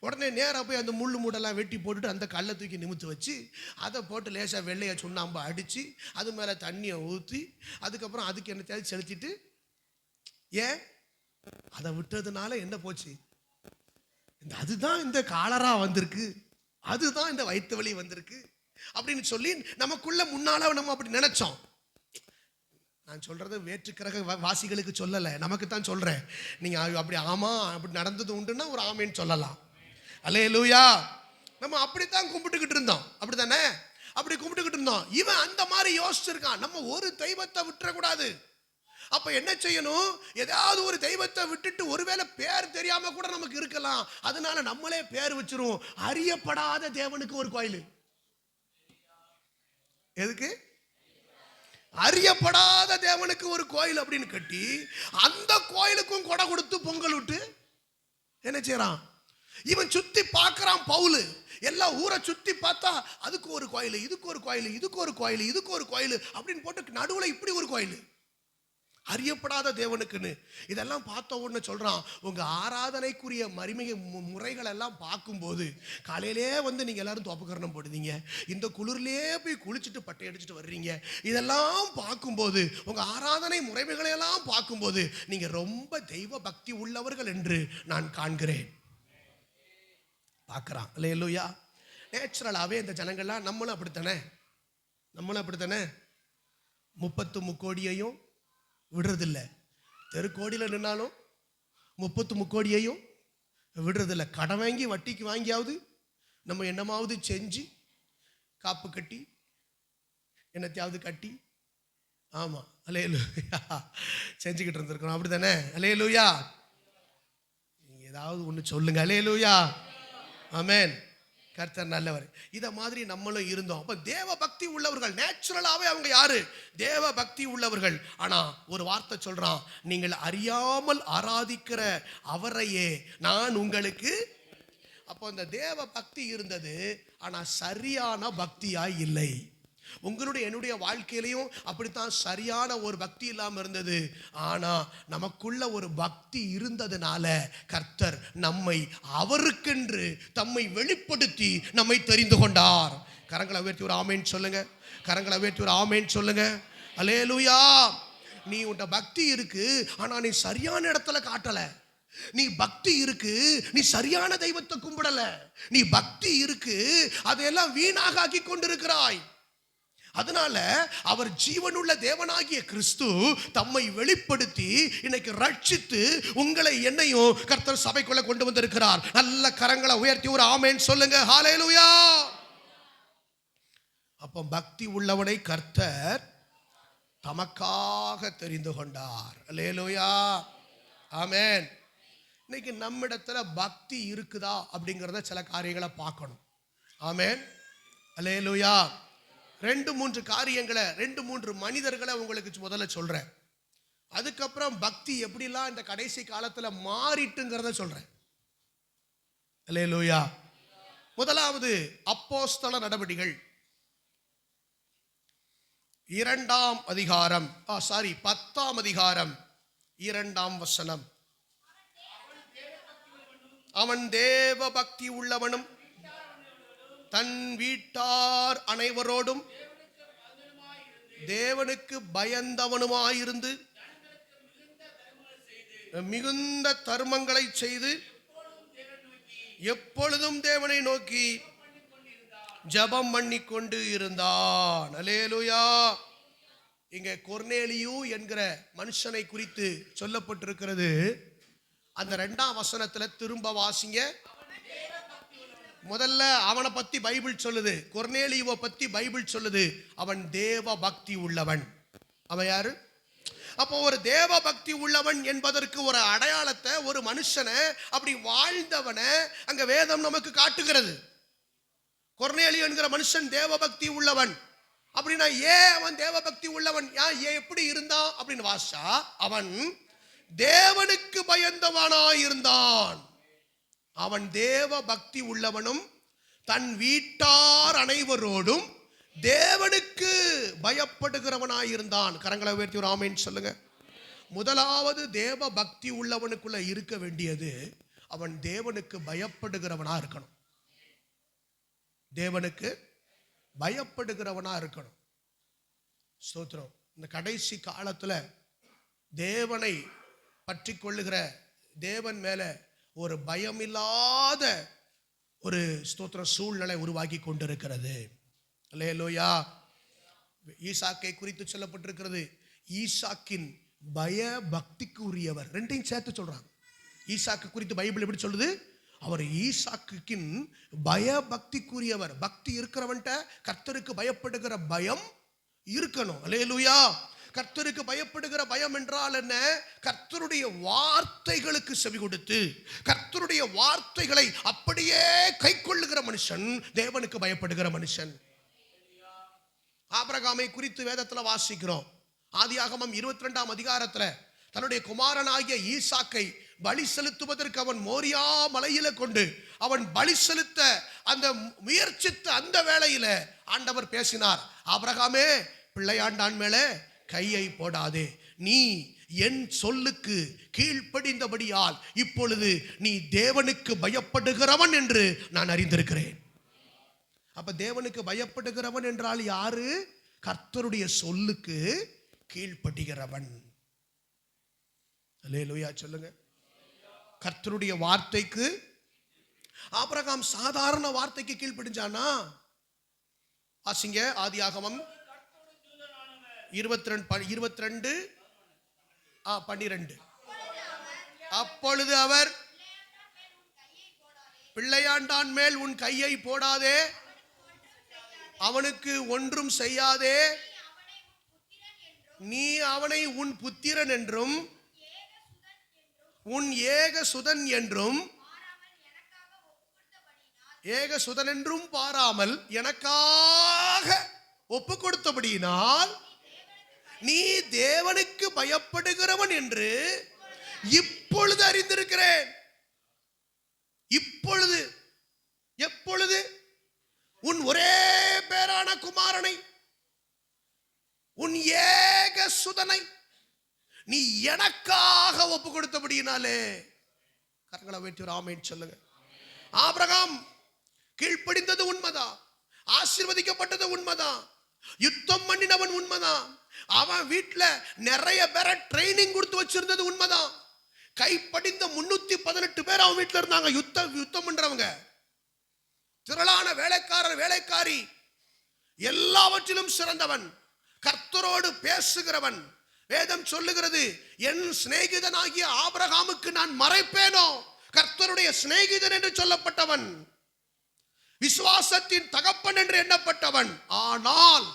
உடனே நேராக போய் அந்த முள்ளு மூடெல்லாம் வெட்டி போட்டுட்டு அந்த கல்லை தூக்கி நிமித்து வச்சு அதை போட்டு லேசாக வெள்ளையை சுண்ணாம்பு அடித்து அது மேலே தண்ணியை ஊற்றி அதுக்கப்புறம் அதுக்கு என்ன தேவை செலுத்திட்டு, ஏன் அதை விட்டதுனால என்ன போச்சு, அதுதான் இந்த காலரா வந்திருக்கு, அதுதான் இந்த வயிற்று வலி வந்திருக்கு அப்படின்னு சொல்லி நமக்குள்ள முன்னால நம்ம அப்படி நினைச்சோம். நான் சொல்றது வேற்றுக்கிரக வாசிகளுக்கு சொல்லலை, நமக்கு தான் சொல்றேன். நீங்க அப்படி ஆமா அப்படி நடந்தது உண்டுன்னா ஒரு ஆமேன்னு சொல்லலாம். அல்லேலூயா. நம்ம அப்படித்தான் கும்பிட்டுக்கிட்டு இருந்தோம், அப்படித்தானே? அப்படி கும்பிட்டுக்கிட்டு இருந்தோம். இவன் அந்த மாதிரி யோசிச்சிருக்கான், நம்ம ஒரு தெய்வத்தை விட்டுறக்கூடாது. அப்ப என்ன செய்யணும், ஏதாவது ஒரு தெய்வத்தை விட்டுட்டு ஒருவேளை பேர் தெரியாம கூட நமக்கு இருக்கலாம், அதனால நம்மளே பேர் வச்சிரும். அறியப்படாத தேவனுக்கு ஒரு கோயில். எதுக்கு? அறியப்படாத தேவனுக்கு ஒரு கோயில் அப்படின்னு கட்டி அந்த கோயிலுக்கும் கொடை கொடுத்து பொங்கல் விட்டு என்ன செய்யறான் இவன். சுத்தி பார்க்கறான் பவுல், எல்லா ஊரை சுத்தி பார்த்தா அதுக்கு ஒரு கோயில், இதுக்கு ஒரு கோயில், இதுக்கு ஒரு கோயில், இதுக்கு ஒரு கோயில் அப்படின்னு போட்டு நடுவுல இப்படி ஒரு கோயில், அறியப்படாத தேவனுக்குன்னு. இதெல்லாம் பார்த்த உடனே சொல்றான், உங்க ஆராதனைக்குரிய மரிமிகை முறைகள் எல்லாம் பார்க்கும்போது காலையிலே வந்து நீங்க எல்லாரும் தோப்புக்கரணம் போடுவீங்க, இந்த குளிர்லயே போய் குளிச்சுட்டு பட்டை அடிச்சுட்டு வர்றீங்க. இதெல்லாம் பார்க்கும்போது, உங்க ஆராதனை முறைமைகளை எல்லாம் பார்க்கும்போது நீங்க ரொம்ப தெய்வ பக்தி உள்ளவர்கள் என்று நான் காண்கிறேன். பார்க்கறான். அல்லேலூயா. நேச்சுரலாகவே இந்த ஜனங்கள்லாம் நம்மளும் அப்படித்தானே, 30 கோடியையும் விடுறதில்லை. தெருக்கோடியில் நின்னாலும் 30 கோடியையும் விடுறதில்லை. கடன் வாங்கி வட்டிக்கு வாங்கியாவது நம்ம என்னமாவது செஞ்சு காப்பு கட்டி என்னத்தையாவது கட்டி, ஆமாம் அல்லேலூயா, செஞ்சுக்கிட்டு இருந்திருக்கிறோம், அப்படி தானே? அல்லேலூயா. நீங்கள் ஏதாவது ஒன்று சொல்லுங்க. அல்லேலூயா. ஆமென். கர்த்தர் நல்லவர். இத மாதிரி நம்மளும் இருந்தோம். அப்ப தேவ பக்தி உள்ளவர்கள் நேச்சுரலாவே அவங்க யாரு? தேவ பக்தி உள்ளவர்கள். ஆனா ஒரு வார்த்தை சொல்றான், நீங்கள் அறியாமல் ஆராதிக்கிற அவரையே நான் உங்களுக்கு. அப்போ இந்த தேவ பக்தி இருந்தது, ஆனா சரியான பக்தியாய் இல்லை. உங்களுடைய என்னுடைய வாழ்க்கையிலையும் அப்படித்தான் சரியான ஒரு பக்தி இல்லாமல் இருந்தது. ஆனா நமக்குள்ள ஒரு பக்தி இருந்ததுனால கர்த்தர் நம்மை அவருக்கென்று தம்மை வெளிப்படுத்தி நம்மை தெரிந்து கொண்டார். கரங்களை உயர்த்தி ஒரு ஆமேன் சொல்லுங்க. கரங்களை உயர்த்தி ஒரு ஆமேன் சொல்லுங்க. அல்லேலூயா. நீ உன்ட பக்தி இருக்கு, ஆனா நீ சரியான இடத்துல காட்டல. நீ பக்தி இருக்கு, நீ சரியான தெய்வத்தை கும்பிடல. நீ பக்தி இருக்கு, அதையெல்லாம் வீணாக ஆக்கி கொண்டிருக்கிறாய். அதனால அவர் ஜீவனுள்ள தேவனாகிய கிறிஸ்து தம்மை வெளிப்படுத்தி இன்னைக்கு ரட்சித்து உங்களை என்னையும் கர்த்தர் சபைக்குள்ள கொண்டு வந்திருக்கிறார். நல்ல கரங்களை உயர்த்தி ஒரு ஆமென் சொல்லுங்க. ஹல்லேலூயா. அப்போ பக்தி உள்ளவனை கர்த்தர் தமக்காக தெரிந்து கொண்டார். ஹல்லேலூயா. ஆமென். இன்னைக்கு நம்மிடத்துல பக்தி இருக்குதா அப்படிங்கிறத சில காரியங்களை பார்க்கணும். ஆமென், அல்லேலூயா. 2-3 காரியங்களை, 2-3 மனிதர்களை உங்களுக்கு முதல்ல சொல்றேன். அதுக்கப்புறம் பக்தி எப்படிலாம் இந்த கடைசி காலத்துல மாறிட்டுங்கிறத சொல்றேன். அல்லேலூயா. முதலாவது அப்போஸ்தல நடவடிக்கைகள் 2ஆம் அதிகாரம் 10ஆம் அதிகாரம் 2ஆம் வசனம். அவன் தேவ பக்தி உள்ளவனும் தன் வீட்டார் அனைவரோடும் தேவனுக்கு பயந்தவனுமாயிருந்து மிகுந்த தர்மங்களை செய்து எப்பொழுதும் தேவனை நோக்கி ஜெபம் பண்ணி கொண்டு இருந்தான். அல்லேலூயா. இங்க கொர்நேலியு என்கிற மனுஷனை குறித்து சொல்லப்பட்டிருக்கிறது. அந்த 2ஆம் வசனத்துல திரும்ப வாசிங்க. முதல்ல அவனை பத்தி பைபிள் சொல்லுது, கொர்நேலியுவை பத்தி பைபிள் சொல்லுது, அவன் தேவ பக்தி உள்ளவன். அவன் யாரு? அப்போ ஒரு தேவ பக்தி உள்ளவன் என்பதற்கு ஒரு அடையாளத்தை, ஒரு மனுஷனை, அப்படி வாழ்ந்தவனை அங்க வேதம் நமக்கு காட்டுகிறது. கொர்நேலியு என்கிற மனுஷன் தேவ பக்தி உள்ளவன் அப்படின்னா ஏன் அவன் தேவ பக்தி உள்ளவன், எப்படி இருந்தான் அப்படின்னு வாசா, அவன் தேவனுக்கு பயந்தவனாயிருந்தான். அவன் தேவ பக்தி உள்ளவனும் தன் வீட்டார் அனைவரோடும் தேவனுக்கு பயப்படுகிறவனாயிருந்தான். கரங்களை உயர்த்தி ஒரு ஆமென் சொல்லுங்க. முதலாவது தேவ பக்தி உள்ளவனுக்குள்ள இருக்க வேண்டியது, அவன் தேவனுக்கு பயப்படுகிறவனா இருக்கணும். தேவனுக்கு பயப்படுகிறவனா இருக்கணும். ஸ்தோத்திரம். இந்த கடைசி காலத்துல தேவனை பற்றி கொள்ளுகிற, தேவன் மேல ஒரு பயமில்லாத ஒரு ஸ்தோத்திர சூழ்நிலை உருவாக்கி கொண்டிருக்கிறது. அல்லேலூயா. ஈசாக்கை குறித்து சொல்லப்பட்டிருக்கிறது, ஈசாக்கின் பய பக்திக்கு உரியவர். ரெண்டையும் சேர்த்து சொல்றாங்க. ஈசாக்கு குறித்து பைபிள் எப்படி சொல்லுது? அவர் ஈசாக்கின் பய பக்திக்குரியவர். பக்தி இருக்கிறவன்ட்ட கர்த்தருக்கு பயப்படுகிற பயம் இருக்கணும். அல்லேலூயா. கர்த்தருக்கு பயப்படுகிற பயம் என்றால் என்ன? கர்த்தருடைய வார்த்தைகளுக்கு செவி கொடுத்து கர்த்தருடைய வார்த்தைகளை அப்படியே கை கொள்ளுகிற மனுஷன் தேவனுக்கு பயப்படுகிற மனுஷன். ஆபிரகாமை குறித்து வேதத்துல வாசிக்கிறோம். ஆதியாகமம் 22ஆம் அதிகாரத்துல தன்னுடைய குமாரனாகிய ஈசாக்கை பலி செலுத்துவதற்கு அவன் மோரியா மலையில கொண்டு அவன் பலி செலுத்த அந்த முயற்சித்த அந்த வேளையில ஆண்டவர் பேசினார், ஆபிரகாமே, பிள்ளையாண்டான் மேல கையை போடாதே, நீ என் சொல்லுக்கு கீழ்ப்படிந்தபடியால் இப்பொழுது நீ தேவனுக்கு பயப்படுகிறவன் என்று நான் அறிந்திருக்கிறேன். அப்ப தேவனுக்கு பயப்படுகிறவன் என்றால் யாரு? கர்த்தருடைய சொல்லுக்கு கீழ்ப்படுகிறவன். அல்லேலூயா சொல்லுங்க. கர்த்தருடைய வார்த்தைக்கு. ஆபிரகாம் சாதாரண வார்த்தைக்கு கீழ்ப்படிஞ்சானா? ஆசிங்க ஆதியாகமம் 22:12. அப்பொழுது அவர், பிள்ளையாண்டான் மேல் உன் கையை போடாதே, அவனுக்கு ஒன்றும் செய்யாதே, நீ அவனை உன் புத்திரன் என்றும் உன் ஏகசுதன் என்றும் ஏகசுதன் என்றும் பாராமல் எனக்காக ஒப்பு கொடுத்தபடியினால் நீ தேவனுக்கு பயப்படுகிறவன் என்று இப்பொழுது அறிந்திருக்கிறேன். இப்பொழுது. எப்பொழுது? உன் ஒரே பேரான குமாரனை, உன் ஏக சுதனை நீ எனக்காக ஒப்பு கொடுத்தபடியினாலே. கரங்களை வைத்து ஒரு ஆமென் சொல்லுங்க. ஆபிரகாம் கீழ்ப்படிந்தது உண்மைதான், ஆசீர்வதிக்கப்பட்டது உண்மைதான், யுத்தம் பண்ணினவன் உண்மைதான், அவன் வீட்டுல நிறைய பேரை ட்ரைனிங் கொடுத்து வச்சிருந்தது உண்மைதான். கைப்படிந்த 318 பேர் அவன் வீட்டுல இருந்தாங்க, யுத்தம் பண்றவங்க, திரளான வேலைக்காரர் வேலைக்காரி, எல்லாவற்றிலும் சிறந்தவன், கர்த்தரோடு பேசுகிறவன். வேதம் சொல்லுகிறது, என் சிநேகிதனாகிய ஆபிரகாமுக்கு நான் மறைப்பேனோ? கர்த்தருடைய சிநேகிதன் என்று சொல்லப்பட்டவன், விசுவாசத்தின் தகப்பன் என்று எண்ணப்பட்டவன். ஆனால்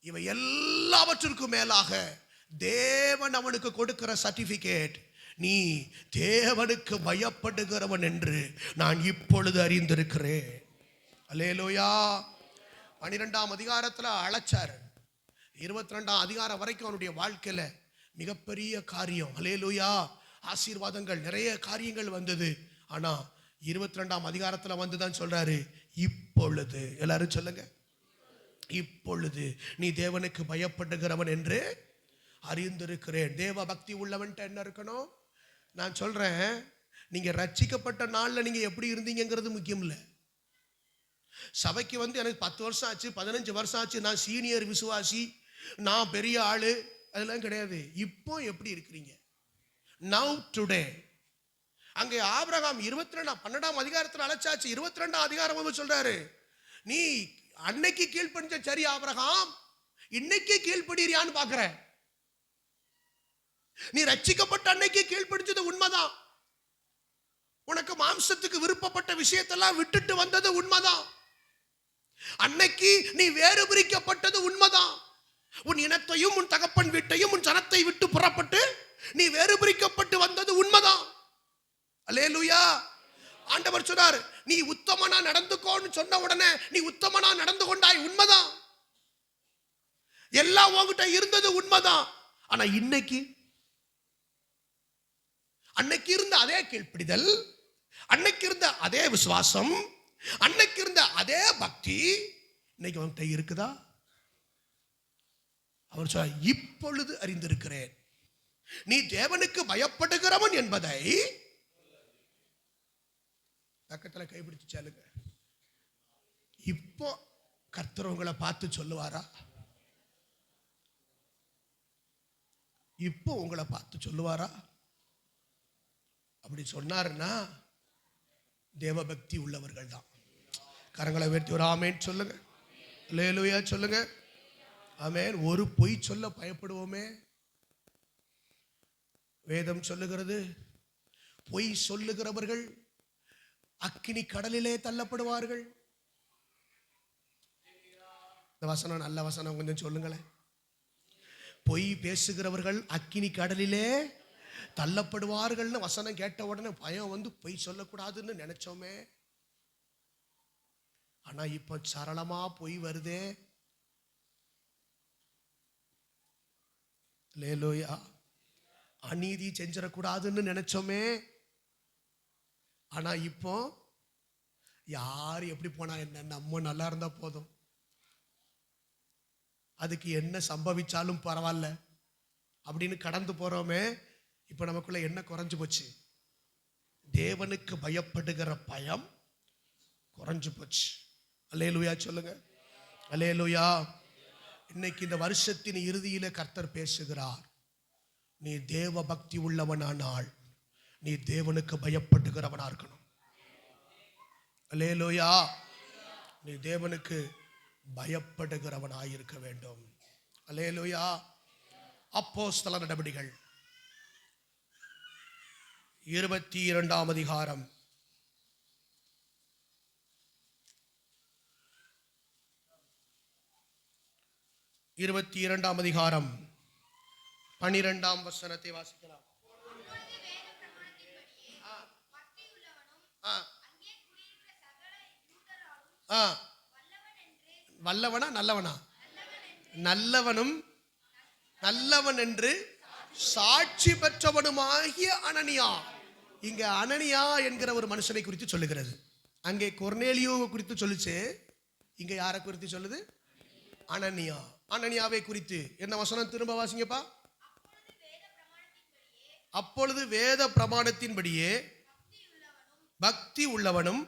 இவை எல்லாவற்றிற்கும் மேலாக தேவன் அவனுக்கு கொடுக்கிற சர்டிபிகேட், நீ தேவனுக்கு பயப்படுகிறவன் என்று நான் இப்பொழுது அறிந்திருக்கிறேன். அல்லேலூயா. 12ஆம் அதிகாரத்தில் அழைச்சார். 22ஆம் அதிகாரம் வரைக்கும் அவனுடைய வாழ்க்கையில மிகப்பெரிய காரியம். அல்லேலூயா. ஆசீர்வாதங்கள், நிறைய காரியங்கள் வந்தது. ஆனா 22ஆம் அதிகாரத்தில் வந்துதான் சொல்றாரு, இப்பொழுது, எல்லாரும் சொல்லுங்க, இப்பொழுது நீ தேவனுக்கு பயப்படுகிறவன் என்று அறிந்திருக்கிறேன். தேவ பக்தி உள்ளவன்ட்ட என்ன இருக்கணும்? நான் சொல்றேன், நீங்க ரட்சிக்கப்பட்ட நாள்ல நீங்க எப்படி இருந்தீங்கிறது முக்கியம் இல்லை. சபைக்கு வந்து எனக்கு 10 வருஷம் ஆச்சு, 15 வருஷம் ஆச்சு, நான் சீனியர் விசுவாசி, நான் பெரிய ஆளு, அதெல்லாம் கிடையாது. இப்போ எப்படி இருக்கிறீங்க? Now today. அங்கே ஆபிரகாம் 12ஆம் அதிகாரத்தில் அழைச்சாச்சு. 22ஆம் அதிகாரம் சொல்றாரு, நீ அன்னைக்கு கீழ்ப்படிஞ்ச சரி ஆபிரகாம், இன்னைக்கு கீழ்ப்படியான்னு பாக்குற. நீ ரட்சிக்கப்பட்ட அன்னைக்கு கீழ்ப்படிஞ்சது உண்மைதான். உனக்கு மாம்சத்துக்கு விருப்பப்பட்ட விஷயத்தெல்லாம் விட்டுட்டு வந்தது உண்மைதான். அன்னைக்கு நீ வேறு பிரிக்கப்பட்டது உண்மைதான். உன் இனத்தையும் உன் தகப்பன் வீட்டையும் உன் ஜனத்தை விட்டு புறப்பட்டு நீ வேறு பிரிக்கப்பட்டு வந்தது உண்மைதான். அல்லேலூயா. ஆண்டவர் சொன்னார், நீ உத்தமனா நடந்துக்கோன்னு சொன்ன உடனே நீ உத்தமனா நடந்து கொண்டாய், உண்மைதான். எல்லாம் உன்கிட்ட இருந்தது உண்மைதான். ஆனா இன்னைக்கு, அன்னைக்கு இருந்த அதே கீழ்ப்படிதல், அன்னைக்கு இருந்த அதே விசுவாசம், அன்னைக்கு இருந்த அதே பக்தி இன்னைக்கு உன்கிட்ட இருக்குதா? அவர் சொல்ல, இப்பொழுது அறிந்திருக்கிறேன் நீ தேவனுக்கு பயப்படுகிறவன் என்பதை. பக்கத்தில் கைப்பிடிச்சு சொல்லுங்க, இப்போ கர்த்தர் உங்களை பார்த்து சொல்லுவாரா? இப்போ உங்களை பார்த்து சொல்லுவாரா? அப்படி சொன்னாருன்னா தேவபக்தி உள்ளவர்கள் தான். கரங்களை உயர்த்தி ஒரு ஆமேன் சொல்லுங்க. அல்லேலூயா சொல்லுங்க. ஆமேன். ஒரு பொய் சொல்ல பயப்படுவோமே. வேதம் சொல்லுகிறது, பொய் சொல்லுகிறவர்கள் அக்கினி கடலிலே தள்ளப்படுவார்கள். இந்த வசனம் நல்ல வசனம், கொஞ்சம் சொல்லுங்களேன். பொய் பேசுகிறவர்கள் அக்கினி கடலிலே தள்ளப்படுவார்கள்னு வசனம் கேட்ட உடனே பயம் வந்து பொய் சொல்லக்கூடாதுன்னு நினைச்சோமே. ஆனா இப்ப சரளமா பொய் வருதே. லேலோயா. அநீதி செஞ்சிடக்கூடாதுன்னு நினைச்சோமே. ஆனா இப்போ யார் எப்படி போனா என்ன, நம்ம நல்லா இருந்தா போதும், அதுக்கு என்ன சம்பவிச்சாலும் பரவாயில்ல அப்படின்னு கடந்து போறோமே. இப்ப நமக்குள்ள என்ன குறைஞ்சு போச்சு? தேவனுக்கு பயப்படுகிற பயம் குறைஞ்சு போச்சு. அல்லேலூயா சொல்லுங்க. அல்லேலூயா. இன்னைக்கு இந்த வருஷத்தின் இறுதியில கர்த்தர் பேசுகிறார், நீ தேவ பக்தி உள்ளவனானால் நீ தேவனுக்கு பயப்படுகிறவனா இருக்கணும். அல்லேலூயா. நீ தேவனுக்கு பயப்படுகிறவனாயிருக்க வேண்டும். அல்லேலூயா. அப்போஸ்தல நடபடிகள் 22ஆம் அதிகாரம் 22ஆம் அதிகாரம் 12ஆம் வசனத்தை வாசிக்கலாம். வல்லவனா நல்லவனா? நல்லவனும் நல்லவன் என்று சாட்சி பெற்றவனுமாகிய அனனியா. இங்க அனனியா என்கிற ஒரு மனுஷனை குறித்து சொல்லுகிறது. அங்கே கொர்நேலியோவை குறித்து சொல்லுச்சு, இங்க யாரை குறித்து சொல்லுது? அனனியா. அனனியாவை குறித்து என்ன வசனம்? திரும்ப வாசிங்கப்பா. அப்பொழுது வேத பிரமாணத்தின்படியே பக்தி உள்ளவனும்,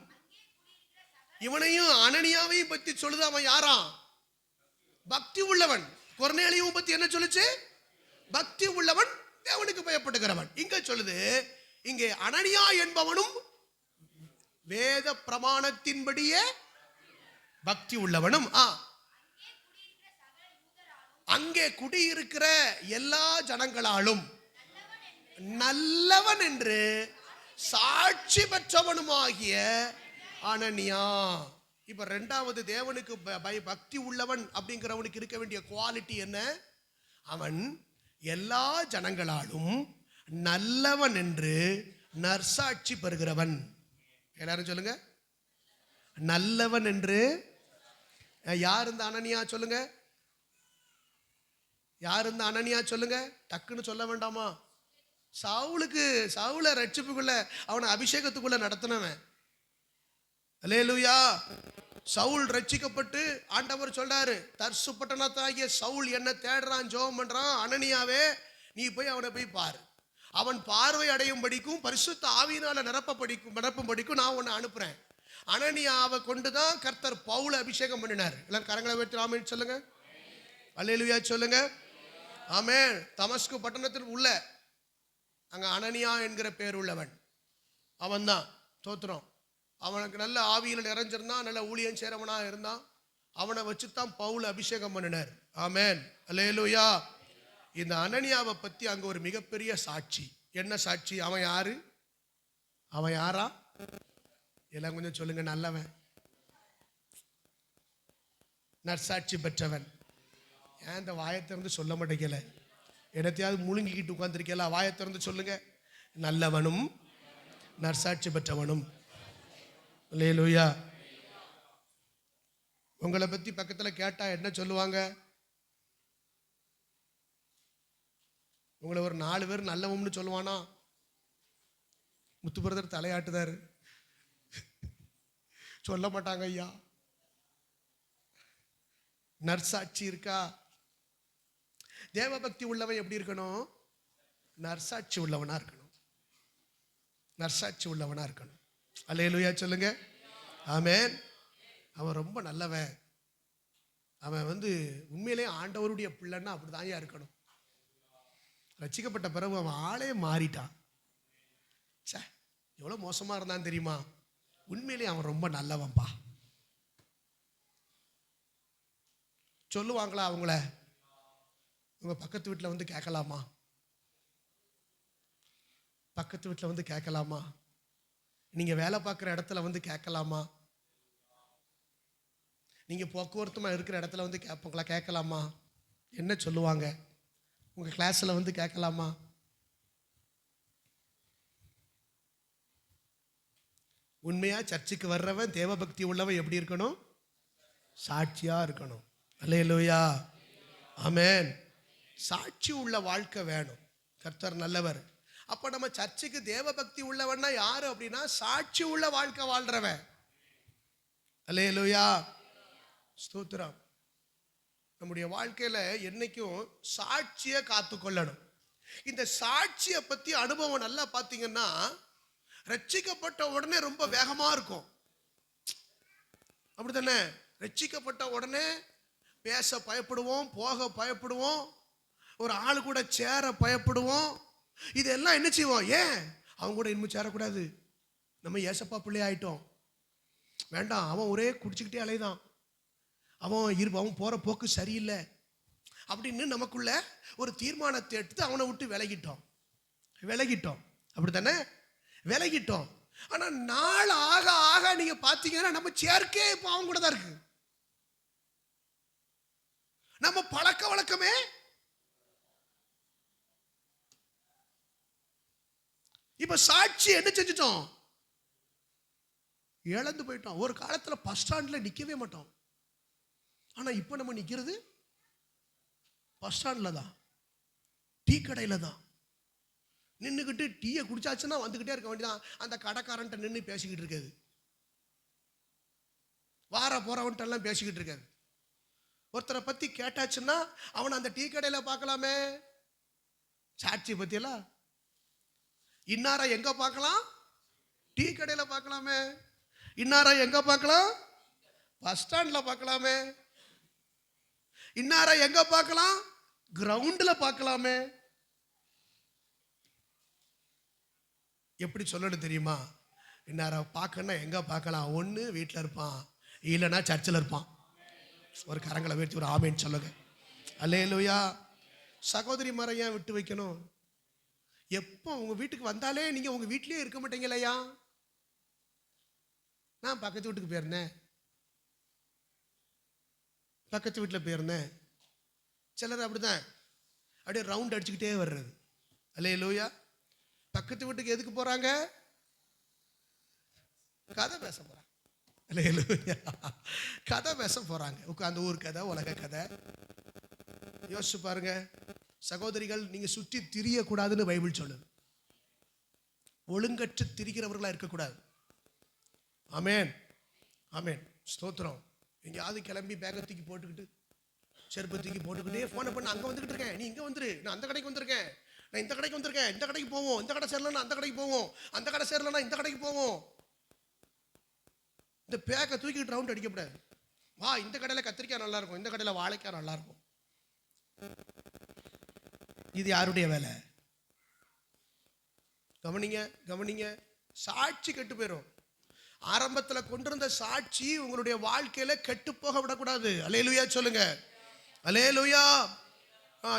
இவனையும் அனனியாவையும் பத்தி சொல்லுது. அவன் யாரா? பக்தி உள்ளவன். கொர்நேலியோவை பத்தி என்ன சொல்லுச்சு? பக்தி உள்ளவன், தேவனுக்கு பயப்படுகிறவன். இங்க சொல்லுது, இங்கே அனனியா என்பவனும் வேத பிரமாணத்தின்படியே பக்தி உள்ளவனும், அங்கே குடியிருக்கிற எல்லா ஜனங்களாலும் நல்லவன் என்று சாட்சி பெற்றவனுமாகிய அனனியா. இப்ப ரெண்டாவது, தேவனுக்கு பக்தி உள்ளவன் அப்படிங்கிறவனுக்கு இருக்க வேண்டிய குவாலிட்டி என்ன? அவன் எல்லா ஜனங்களாலும் நல்லவன் என்று நற்சாட்சி பெறுகிறவன். எல்லாரும் சொல்லுங்க, நல்லவன் என்று. யார் இந்த அனனியா சொல்லுங்க, யார் இந்த அனனியா சொல்லுங்க, டக்குன்னு சொல்ல வேண்டாமா? சவுல ரட்சிப்புக்குள்ள, அவனை அபிஷேகத்துக்குள்ள நடத்தினவன். அல்லேலூயா. சவுல் ரட்சிக்கப்பட்டு ஆண்டவர் சொல்றாரு, தர்சு பட்டணத்தாகிய சவுல் என்ன தேடுறான், ஜெபம் பண்றான். அனனியாவே, நீ போய் அவனை போய் பாரு. அவன் பார்வை அடையும் படிக்கும், பரிசுத்த ஆவியினால நிரப்பும் படிக்கும் நான் உன்னை அனுப்புறேன். அனனியாவை கொண்டுதான் கர்த்தர் பவுல அபிஷேகம் பண்ணினார். எல்லாரும் கரங்களை வைத்து ஆமென் சொல்லுங்க, அல்லேலூயா சொல்லுங்க, ஆமென். தமஸ்கு பட்டணத்தில் உள்ள அங்க அனனியா என்கிற பேர் உள்ளவன் அவன் தான். தோத்திரம். அவனுக்கு நல்ல ஆவியில் நிறைஞ்சிருந்தான், நல்ல ஊழியம் சேரவனா இருந்தான். அவனை வச்சுதான் பவுல் அபிஷேகம் பண்ணினார். ஆமென், அல்லேலூயா. இந்த அனனியாவை பத்தி அங்க ஒரு மிகப்பெரிய சாட்சி. என்ன சாட்சி? அவன் யாரு? அவன் யாரா? எல்லாம் கொஞ்சம் சொல்லுங்க. நல்லவன், நற்சாட்சி பெற்றவன். ஏன் இந்த வாயத்திறந்து சொல்ல மாட்டேங்கல? இடத்தையாவது முழுங்கிக்கிட்டு உட்கார்ந்துருக்கல, வாயத்திறந்து சொல்லுங்க. நல்லவனும் நற்சாட்சி பெற்றவனும். அல்லேலூயா. உங்களை பத்தி பக்கத்துல கேட்டா என்ன சொல்லுவாங்க? உங்களை ஒரு 4 பேர் நல்லவம்னு சொல்லுவானா? முத்து பிரதர் தலையாட்டுதாரு, சொல்ல மாட்டாங்க ஐயா. நற்சாட்சி இருக்கா? தேவபக்தி உள்ளவன் எப்படி இருக்கணும்? நற்சாட்சி உள்ளவனா இருக்கணும். நற்சாட்சி உள்ளவனா இருக்கணும். அல்லேலூயா சொல்லுங்க, ஆமென். அவன் ரொம்ப நல்லவன். அவன் உண்மையிலே ஆண்டவருடைய பிள்ளைன்னா அப்படிதான் இருக்கணும். ரட்சிக்கப்பட்ட பிறகு அவன் ஆளே மாறிட்டான். சே, எவ்வளவு மோசமா இருந்தான் தெரியுமா? உண்மையிலே அவன் ரொம்ப நல்லவன்பா. சொல்லுவாங்களா அவங்கள? உங்க பக்கத்து வீட்டில் கேட்கலாமா? பக்கத்து வீட்டில் கேட்கலாமா? நீங்க வேலை பார்க்குற இடத்துல கேட்கலாமா? நீங்க போக்குவரத்துமா இருக்கிற இடத்துல கேட்கலாமா? என்ன சொல்லுவாங்க? உங்க கிளாஸ்ல கேட்கலாமா? உண்மையா சர்ச்சுக்கு வர்றவன், தேவபக்தி உள்ளவன் எப்படி இருக்கணும்? சாட்சியா இருக்கணும். அல்லேலூயா, ஆமென். சாட்சி உள்ள வாழ்க்கை வேணும். கர்த்தர் நல்லவர். அப்ப நம்ம சர்ச்சுக்கு தேவபக்தி உள்ளவன்னா யாரு அப்படின்னா, சாட்சி உள்ள வாழ்க்கை வாழ்றவன். அல்லேலூயா, ஸ்தோத்திரம். நம்முடைய வாழ்க்கையில என்னைக்கும் சாட்சியை காத்துக்கொள்ளணும். இந்த சாட்சியை பத்தி அனுபவம் நல்லா பார்த்தீங்கன்னா, ரட்சிக்கப்பட்ட உடனே ரொம்ப வேகமா இருக்கும். அப்படித்தானே? ரட்சிக்கப்பட்ட உடனே பேச பயப்படுவோம், போக பயப்படுவோம், ஒரு ஆள் கூட சேர பயப்படுவோம். இதெல்லாம் என்ன செய்வோம்? ஏன் அவங்க கூட இனிமே சேரக்கூடாது, நம்ம ஏசப்பா பிள்ளை ஆயிட்டோம், வேண்டாம், அவன் ஒரே குடிச்சுக்கிட்டே அலைதான், அவன் போற போக்கு சரியில்லை அப்படின்னு நமக்குள்ள ஒரு தீர்மானத்தை எடுத்து அவனை விட்டு விலகிட்டோம். அப்படித்தானே? விலகிட்டோம். ஆனா நாள் ஆக ஆக நீங்க பாத்தீங்கன்னா நம்ம சேர்க்கே இப்போ அவங்க கூட தான் இருக்கு. நம்ம பழக்க வழக்கமே இப்ப சாட்சி என்ன செஞ்சிட்டோம்? இழந்து போயிட்டோம். ஒரு காலத்துல பஸ் ஸ்டாண்ட்ல நிக்கவே மாட்டோம். ஆனா இப்ப நம்ம நிக்கிறது பஸ் ஸ்டாண்ட்ல தான், டீ கடையில தான். நின்றுக்கிட்டு டீயை குடிச்சாச்சுன்னா வந்துக்கிட்டே இருக்க வேண்டியதான். அந்த கடைக்காரன்ட்ட நின்று பேசிக்கிட்டு இருக்காது, போறவன்ட்ட எல்லாம் பேசிக்கிட்டு இருக்காது. ஒருத்தரை பத்தி கேட்டாச்சுன்னா அவனை அந்த டீ கடையில பார்க்கலாமே. சாட்சி பத்தியெல்லாம் இன்னார எங்க பார்க்கலாம்? டீ கடையில பார்க்கலாமே. இன்னார எங்க பார்க்கலாம்? பஸ் ஸ்டாண்ட்ல பார்க்கலாமே. இன்னார எங்க பார்க்கலாம்? கிரவுண்ட்ல பார்க்கலாமே. எப்படி சொல்லணும் தெரியுமா? இன்னார பார்க்கணும்னா எங்க பார்க்கலாம்? ஒன்று வீட்டில் இருப்பான், இல்லைன்னா சர்ச்சில் இருப்பான். ஒரு கரங்களை உயர்த்தி ஒரு ஆமேன்னு சொல்லுங்க. அல்லேலூயா. சகோதரி மரம் ஏன் விட்டு வைக்கணும்? எப்போ உங்க வீட்டுக்கு வந்தாலே நீங்க உங்க வீட்லயே இருக்க மாட்டீங்களையா? நான் பக்கத்து வீட்டுக்கு போயிருந்தேன், பக்கத்து வீட்டில் போயிருந்தேன். சிலர் அப்படிதான் அப்படியே ரவுண்ட் அடிச்சுக்கிட்டே வர்றது. அல்லேலூயா. பக்கத்து வீட்டுக்கு எதுக்கு போறாங்க? கதை பேச போறாங்க. அல்லேலூயா. கதை பேச போறாங்க. உட்கார்ந்து ஊர் கதை, உலக கதை. யோசிச்சு பாருங்க சகோதரிகள், நீங்க சுற்றி திரியக்கூடாதுன்னு பைபிள் சொல்லுது. ஒழுங்கற்று திரிகிறவர்களா இருக்கக்கூடாது. ஆமென், ஆமென், ஸ்தோத்திரம். எங்கேயாவது கிளம்பி பேக்கை தூக்கி போட்டுக்கிட்டு, செருப்பை தூக்கி போட்டுக்கிட்டே ஃபோனை பண்ண, அங்கே வந்துக்கிட்டு இருக்கேன், நீ இங்கே வந்துரு, நான் அந்த கடைக்கு வந்திருக்கேன், நான் இந்த கடைக்கு வந்திருக்கேன், இந்த கடைக்கு போவோம், இந்த கடை சேரலன்னா அந்த கடைக்கு போவோம், அந்த கடை சேரலன்னா இந்த கடைக்கு போவோம். இந்த பேக்கை தூக்கிட்டு ரவுண்ட் அடிக்கப்படாது. வா, இந்த கடையில் கத்திரிக்காய் நல்லா இருக்கும், இந்த கடையில் வாழைக்காய் நல்லா இருக்கும். இது யாருடைய வேலை? கவனிங்க, கவனிங்க. சாட்சி கெட்டு போயிடும். ஆரம்பத்தில் கொண்டிருந்த சாட்சி உங்களுடைய வாழ்க்கையில கெட்டு போக விடக்கூடாது. அல்லேலூயா சொல்லுங்க. அல்லேலூயா.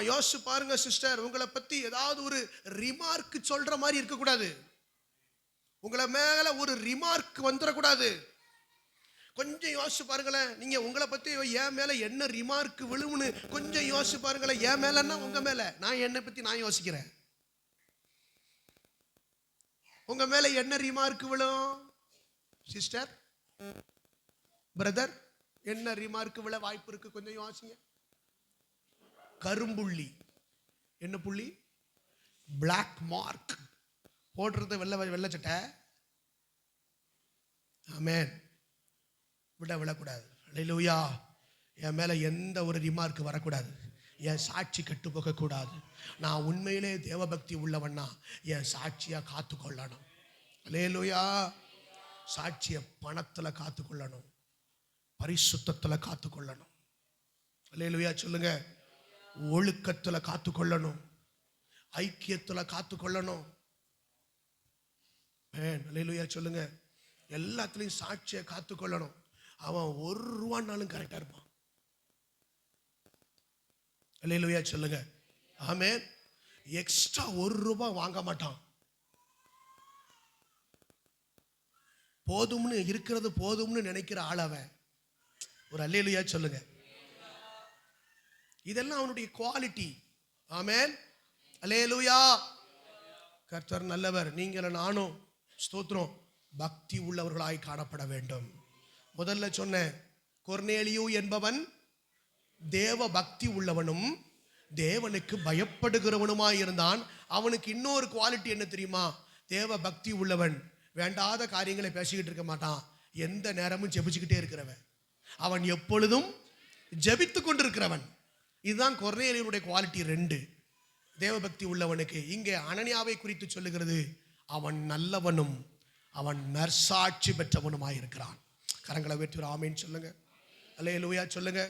யோசிச்சு பாருங்க சிஸ்டர், உங்களை பத்தி ஏதாவது ஒரு ரிமார்க் சொல்ற மாதிரி இருக்கக்கூடாது. உங்களை மேல ஒரு ரிமார்க் வந்துடக்கூடாது. கொஞ்சம் யோசிச்சு பாருங்களேன். நீங்க உங்களை பத்தி என் மேல என்ன ரிமார்க் விழுவுன்னு கொஞ்சம் யோசிச்சு பாருங்களேன். என் மேலன்னா உங்க மேல, நான் என்னை பத்தி நான் யோசிக்கிறேன். உங்க மேல என்ன ரிமார்க் விழும் சிஸ்டர், பிரதர்? என்ன ரிமார்க் விழ வாய்ப்பு இருக்கு? கொஞ்சம் யோசிங்க. கரும்புள்ளி. என்ன புள்ளி? பிளாக் மார்க் போடுறது, வெள்ளை சட்டை. ஆமென். விடக்கூடாது. அல்லேலூயா. என் மேல எந்த ஒரு ரிமார்க் வரக்கூடாது. என் சாட்சி கெட்டு போக கூடாது. நான் உண்மையிலே தேவபக்தி உள்ளவன்னா என் சாட்சியா காத்துக்கொள்ளணும். அல்லேலூயா. சாட்சிய பணத்துல காத்துக்கொள்ளணும், பரிசுத்தத்துல காத்துக்கொள்ளணும். அல்லேலூயா சொல்லுங்க. ஒழுக்கத்துல காத்துக்கொள்ளணும், ஐக்கியத்துல காத்துக்கொள்ளணும். அல்லேலூயா சொல்லுங்க. எல்லாத்துலயும் சாட்சிய காத்துக்கொள்ளணும். அவன் ஒரு ரூபான்னாலும் கரெக்டா இருப்பான். அல்லேலூயா சொல்லுங்க. ஆமென். எக்ஸ்ட்ரா ஒரு ரூபாய் வாங்க மாட்டான். போதும்னு இருக்கிறது போதும்னு நினைக்கிற ஆள் அவன். ஒரு அல்லேலூயா சொல்லுங்க. இதெல்லாம் அவனுடைய குவாலிட்டி. ஆமென். அல்லேலூயா. கர்த்தர் நல்லவர். நீங்கள் நானும் ஸ்தோத்திரம் பக்தி உள்ளவர்களாய் காணப்பட வேண்டும். முதல்ல சொன்ன கொர்நேலியு என்பவன் தேவ பக்தி உள்ளவனும் தேவனுக்கு பயப்படுகிறவனுமாய் இருந்தான். அவனுக்கு இன்னொரு குவாலிட்டி என்ன தெரியுமா? தேவ பக்தி உள்ளவன் வேண்டாத காரியங்களை பேசிக்கிட்டு இருக்க மாட்டான். எந்த நேரமும் ஜெபிச்சுக்கிட்டே இருக்கிறவன். அவன் எப்பொழுதும் ஜெபித்து கொண்டிருக்கிறவன். இதுதான் கொர்நேலியுடைய குவாலிட்டி 2. தேவபக்தி உள்ளவனுக்கு. இங்கே அனனியாவை குறித்து சொல்லுகிறது, அவன் நல்லவனும் அவன் நற்சாட்சி பெற்றவனுமாய் இருக்கிறான். கரங்களை வெற்றி ஆமேன்னு சொல்லுங்க. அல்லேலூயா சொல்லுங்க.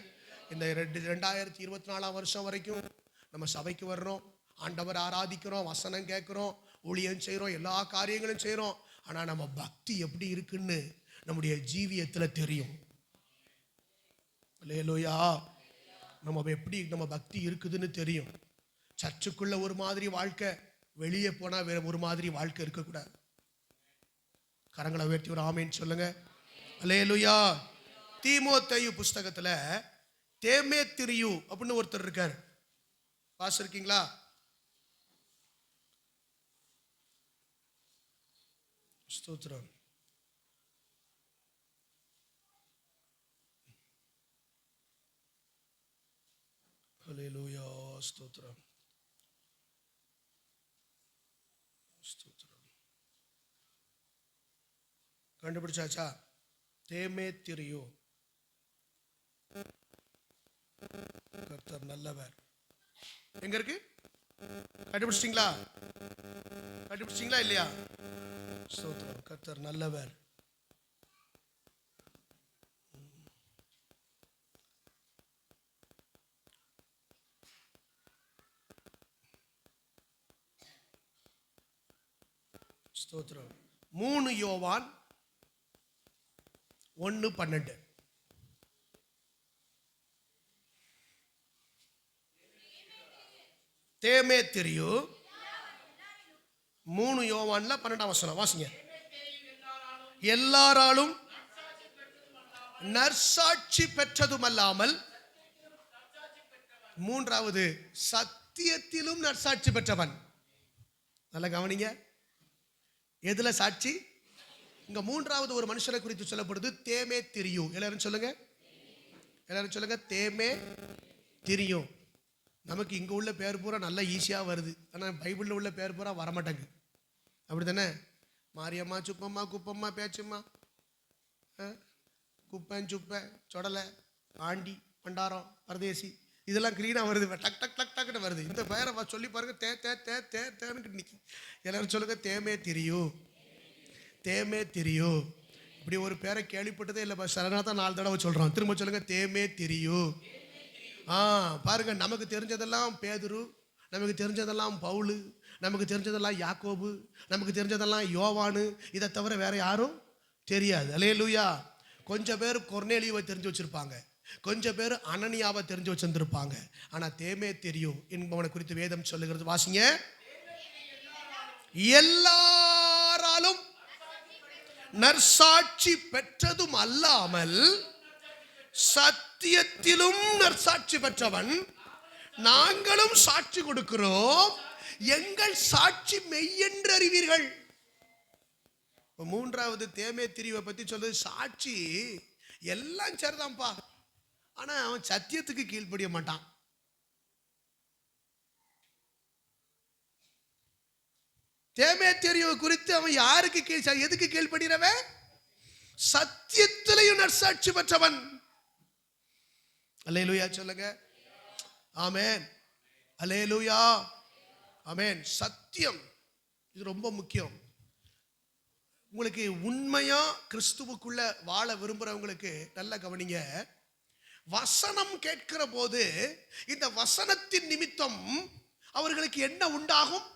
இந்த 2024 வருஷம் வரைக்கும் நம்ம சபைக்கு வர்றோம், ஆண்டவர் ஆராதிக்கிறோம், வசனம் கேட்கிறோம், ஊழியம் செய்கிறோம், எல்லா காரியங்களும் செய்கிறோம். ஆனால் நம்ம பக்தி எப்படி இருக்குன்னு நம்முடைய ஜீவியத்தில் தெரியும். அல்லேலூயா. நம்ம எப்படி நம்ம பக்தி இருக்குதுன்னு தெரியும். சர்ச்சுக்குள்ள ஒரு மாதிரி வாழ்க்கை, வெளியே போனால் வேற ஒரு மாதிரி வாழ்க்கை இருக்கக்கூடாது. கரங்களை உயர்த்தி ஒரு ஆமேன்னு சொல்லுங்க. அல்லேலூயா. தீமோத்தேயு புஸ்தகத்தில் தேமேத்திரியு அப்படின்னு ஒருத்தர் இருக்கார். வாசிருக்கீங்களா? ஸ்தோத்திரம். அல்லேலூயா. ஸ்தோத்திரம், ஸ்தோத்திரம். கண்டுபிடிச்சாச்சா? தேமேத்திரியு. கர்த்தர் நல்லவர். எங்க இருக்கு? கண்டுபிடிச்சிட்டீங்களா? கண்டுபிடிச்சிட்டீங்களா இல்லையா? ஸ்தோத்திரம். கர்த்தர் நல்லவர். ஸ்தோத்திரம். 3 யோவான் 1:12. தேமேத்திரியு 3 யோவான்ல 12ஆம் வசனம் வாசிங்க. எல்லாராலும் நற்சாட்சி பெற்றதுமல்லாமல், மூன்றாவது சத்தியத்திலும் நற்சாட்சி பெற்றவன். நல்ல கவனிங்க. எதுல சாட்சி? இங்க மூன்றாவது ஒரு மனுஷனை குறித்து சொல்லப்படுது, தேமே திரியு. எல்லாரும் சொல்லுங்க, எல்லாரும் சொல்லுங்க, தேமே திரியு. நமக்கு இங்க உள்ள பேர் பூரா நல்லா ஈஸியா வருது, ஆனா பைபிள்ல உள்ள பேர் பூரா வரமாட்டேங்க. அப்படித்தானே? மாரியம்மா, சுப்பம்மா, குப்பம்மா, பேச்சும்மா, குப்பன், சுப்பை, சொடலை, ஆண்டி, பண்டாரம், பரதேசி, இதெல்லாம் கிரீனா வருது, டக் டக் டக் டக்குன்னு வருது. இந்த பேரை சொல்லி பாருங்க, தே தே தே தே தேன்னு நிற்கி. எல்லாரும் சொல்லுங்க, தேமே திரியு, தேமே திரியு. இப்படி ஒரு பேரை கேள்விப்பட்டதே இல்லை. சரணா தான் 4 தடவை சொல்றோம். திரும்ப சொல்லுங்க, தேமே திரியு. பாருங்க, நமக்கு தெரிஞ்சதெல்லாம் பேதுரு, நமக்கு தெரிஞ்சதெல்லாம் பவுலு, நமக்கு தெரிஞ்சதெல்லாம் யாக்கோபு, நமக்கு தெரிஞ்சதெல்லாம் யோவானு. இதை தவிர வேற யாரும் தெரியாது. அல்லேலூயா. கொஞ்சம் பேர் கொர்நேலியுவை தெரிஞ்சு வச்சிருப்பாங்க, கொஞ்சம் பேர் அனனியாவை தெரிஞ்சு வச்சிருந்திருப்பாங்க. ஆனா தேமே தெரியும் என்பவனை குறித்து வேதம் சொல்லுகிறது. வாசிங்க. எல்லாராலும் நற்சாட்சி பெற்றதும் அல்லாமல் சத்தியத்திலும் நற்சாட்சி பெற்றவன், நாங்களும் சாட்சி கொடுக்கிறோம், எங்கள் சாட்சி மெய்யென்று அறிவீர்கள். மூன்றாவது தேமே திரிவை பத்தி சொல்றது, சாட்சி எல்லாம் சரிதான்ப்பா, ஆனா அவன் சத்தியத்துக்கு கீழ்ப்படிய மாட்டான். தேமே திரிவை குறித்து அவன் யாருக்கு எதுக்கு கீழ்ப்படுகிறவன்? சத்தியத்திலையும் நற்சாட்சி பெற்றவன். அல்லேலூயா சொல்லுங்க. ஆமென். அல்லேலூயா. ஆமென். சத்தியம் இது ரொம்ப முக்கியம். உங்களுக்கு உண்மையா கிறிஸ்துவுக்குள்ள வாழ விரும்புறவங்களுக்கு நல்ல கவனிங்க. வசனம் கேட்கிற போது இந்த வசனத்தின் நிமித்தம் அவர்களுக்கு என்ன உண்டாகும்?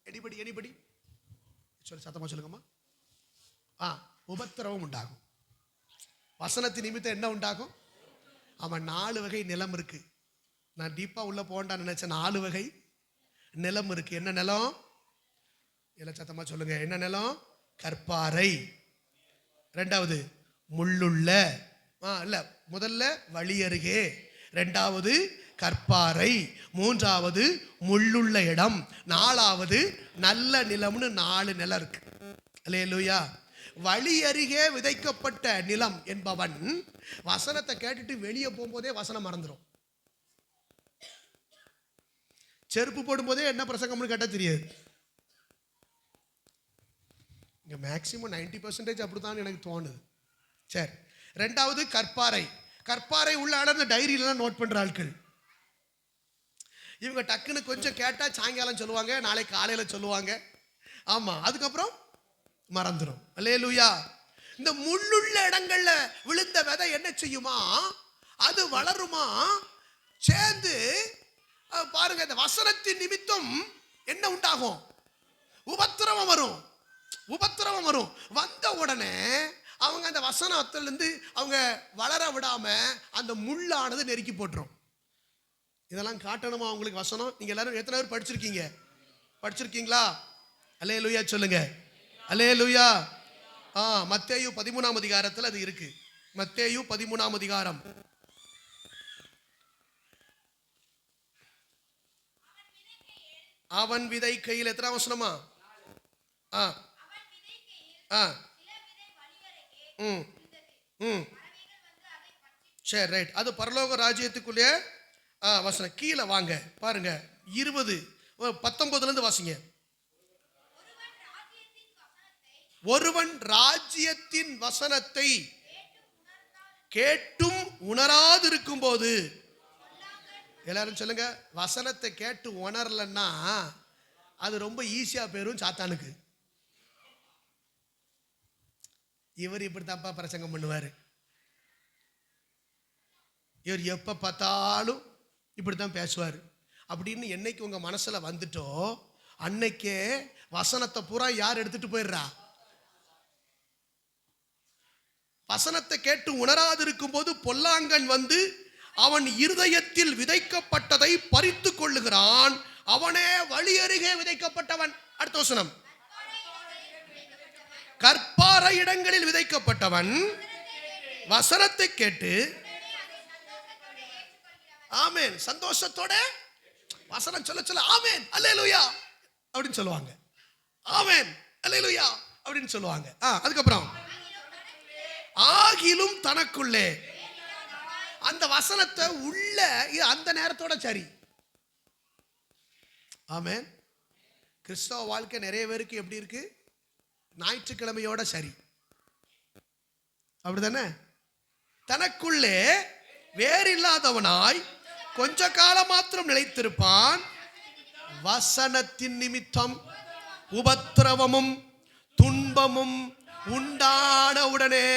எனிபடி சொல்லி சத்தமா சொல்லுங்கம்மா. உபத்திரவம் உண்டாகும். வசனத்தின் நிமித்தம் என்ன உண்டாகும்? அவன் 4 வகை நிலம் இருக்கு. நான் டீப்பா உள்ள போண்டான்னு நினைச்சேன். 4 வகை நிலம் இருக்கு. என்ன நிலம்? எல்லாம் சத்தமா சொல்லுங்க. என்ன நிலம்? கற்பாறை. ரெண்டாவது முள்ளுள்ள, இல்ல முதல்ல வழி அருகே, ரெண்டாவது கற்பாறை, மூன்றாவது முள்ளுள்ள இடம், 4வது நல்ல நிலம்னு 4 நிலம் இருக்கு. அல்லேலூயா. வழி அருகே விதைக்கப்பட்ட நிலம் என்பவன் வசனத்தை கேட்டுட்டு வெளியே போகும்போதே வசனம் மறந்துடும். செருப்பு போடும்போதே என்ன பிரசங்கம்னு கேட்டா தெரியாது. இங்க மேக்சிமம் 90% அப்படித்தான் எனக்கு தோணுது. சரி. ரெண்டாவது கற்பாறை. கற்பாறை உள்ள ஆட டைரியிலாம் நோட் பண்ற ஆட்கள். இவங்க டக்குன்னு கொஞ்சம் கேட்டா சாயங்காலம் சொல்லுவாங்க, நாளைக்கு காலையில சொல்லுவாங்க. ஆமா, அதுக்கப்புறம் மறந்துடும். அல்லேலூயா. இந்த முள்ளுள்ள இடங்கள்ல விழுந்த விதை என்ன செய்யுமா? அது வளருமா, சேர்ந்து பாருங்க, இந்த வசனத்தின் நிமித்தம் என்ன உண்டாகும்? உபத்திரவம் வரும். உபத்திரவம் வரும். வந்த உடனே அவங்க அந்த வசனத்திலிருந்து அவங்க வளர விடாம அந்த முள்ளானது நெருக்கி போட்டுரும். இதெல்லாம் காட்டணுமா உங்களுக்கு வசனம்? நீங்க எல்லாரும் எத்தனை பேர் படிச்சிருக்கீங்க? படிச்சிருக்கீங்களா? அல்லேலூயா சொல்லுங்க. அல்லேலூயா. மத்தேயு 13ஆம் அதிகாரத்தில் அது இருக்கு. மத்தேயு 13ஆம் அதிகாரம். அவன் விதை கையில், எத்தனை வசனமா? சரி, ரைட். அது பரலோக ராஜ்யத்துக்குள்ளே வசனம். கீழே வாங்க பாருங்க, 19 வாசிங்க. ஒருவன் ராஜ்யத்தின் வசனத்தை கேட்டும் உணராதிருக்கும் போது, எல்லாரும் சொல்லுங்க, வசனத்தை கேட்டு உணரலன்னா அது ரொம்ப ஈஸியா போயிரும் சாத்தானுக்கு. இவர் இப்படி தப்பா பிரசங்கம் பண்ணுவாரு, இவர் எப்ப பார்த்தாலும் இப்படித்தான் பேசுவார் அப்படின்னு என்னைக்கு உங்க மனசுல வந்துட்டோ அன்னைக்கே வசனத்தை பூரா யார் எடுத்துட்டு போயிடுறா? வசனத்தை கேட்டு உணராதிருக்கும் போது பொல்லாங்கன் வந்து அவன் இருதயத்தில் விதைக்கப்பட்டதை பறித்து கொள்ளுகிறான், அவனே வழி அருகே விதைக்கப்பட்டவன். அடுத்த வசனம். கற்பாறை இடங்களில் விதைக்கப்பட்டவன் வசனத்தை கேட்டு, ஆமென், சந்தோஷத்தோட வசனம் சொல்ல சொல்ல ஆமென் அல்லேலூயா அப்படின்னு சொல்லுவாங்க. ஆமென் அல்லேலூயா அப்படின்னு சொல்லுவாங்க. அதுக்கப்புறம் ஆகிலும் தனக்குள்ளே, அந்த வசனத்தை உள்ள அந்த நேரத்தோட சரி. ஆமென். கிறிஸ்தவ வாழ்க்கை நிறைய பேருக்கு எப்படி இருக்கு? ஞாயிற்றுக்கிழமையோட சரி, அப்படிதானே? தனக்குள்ளே வேறில்லாதவனாய் கொஞ்ச காலம் மாத்திரம் நிலைத்திருப்பான், வசனத்தின் நிமித்தம் உபத்திரவமும் துன்பமும் உண்டான உடனே.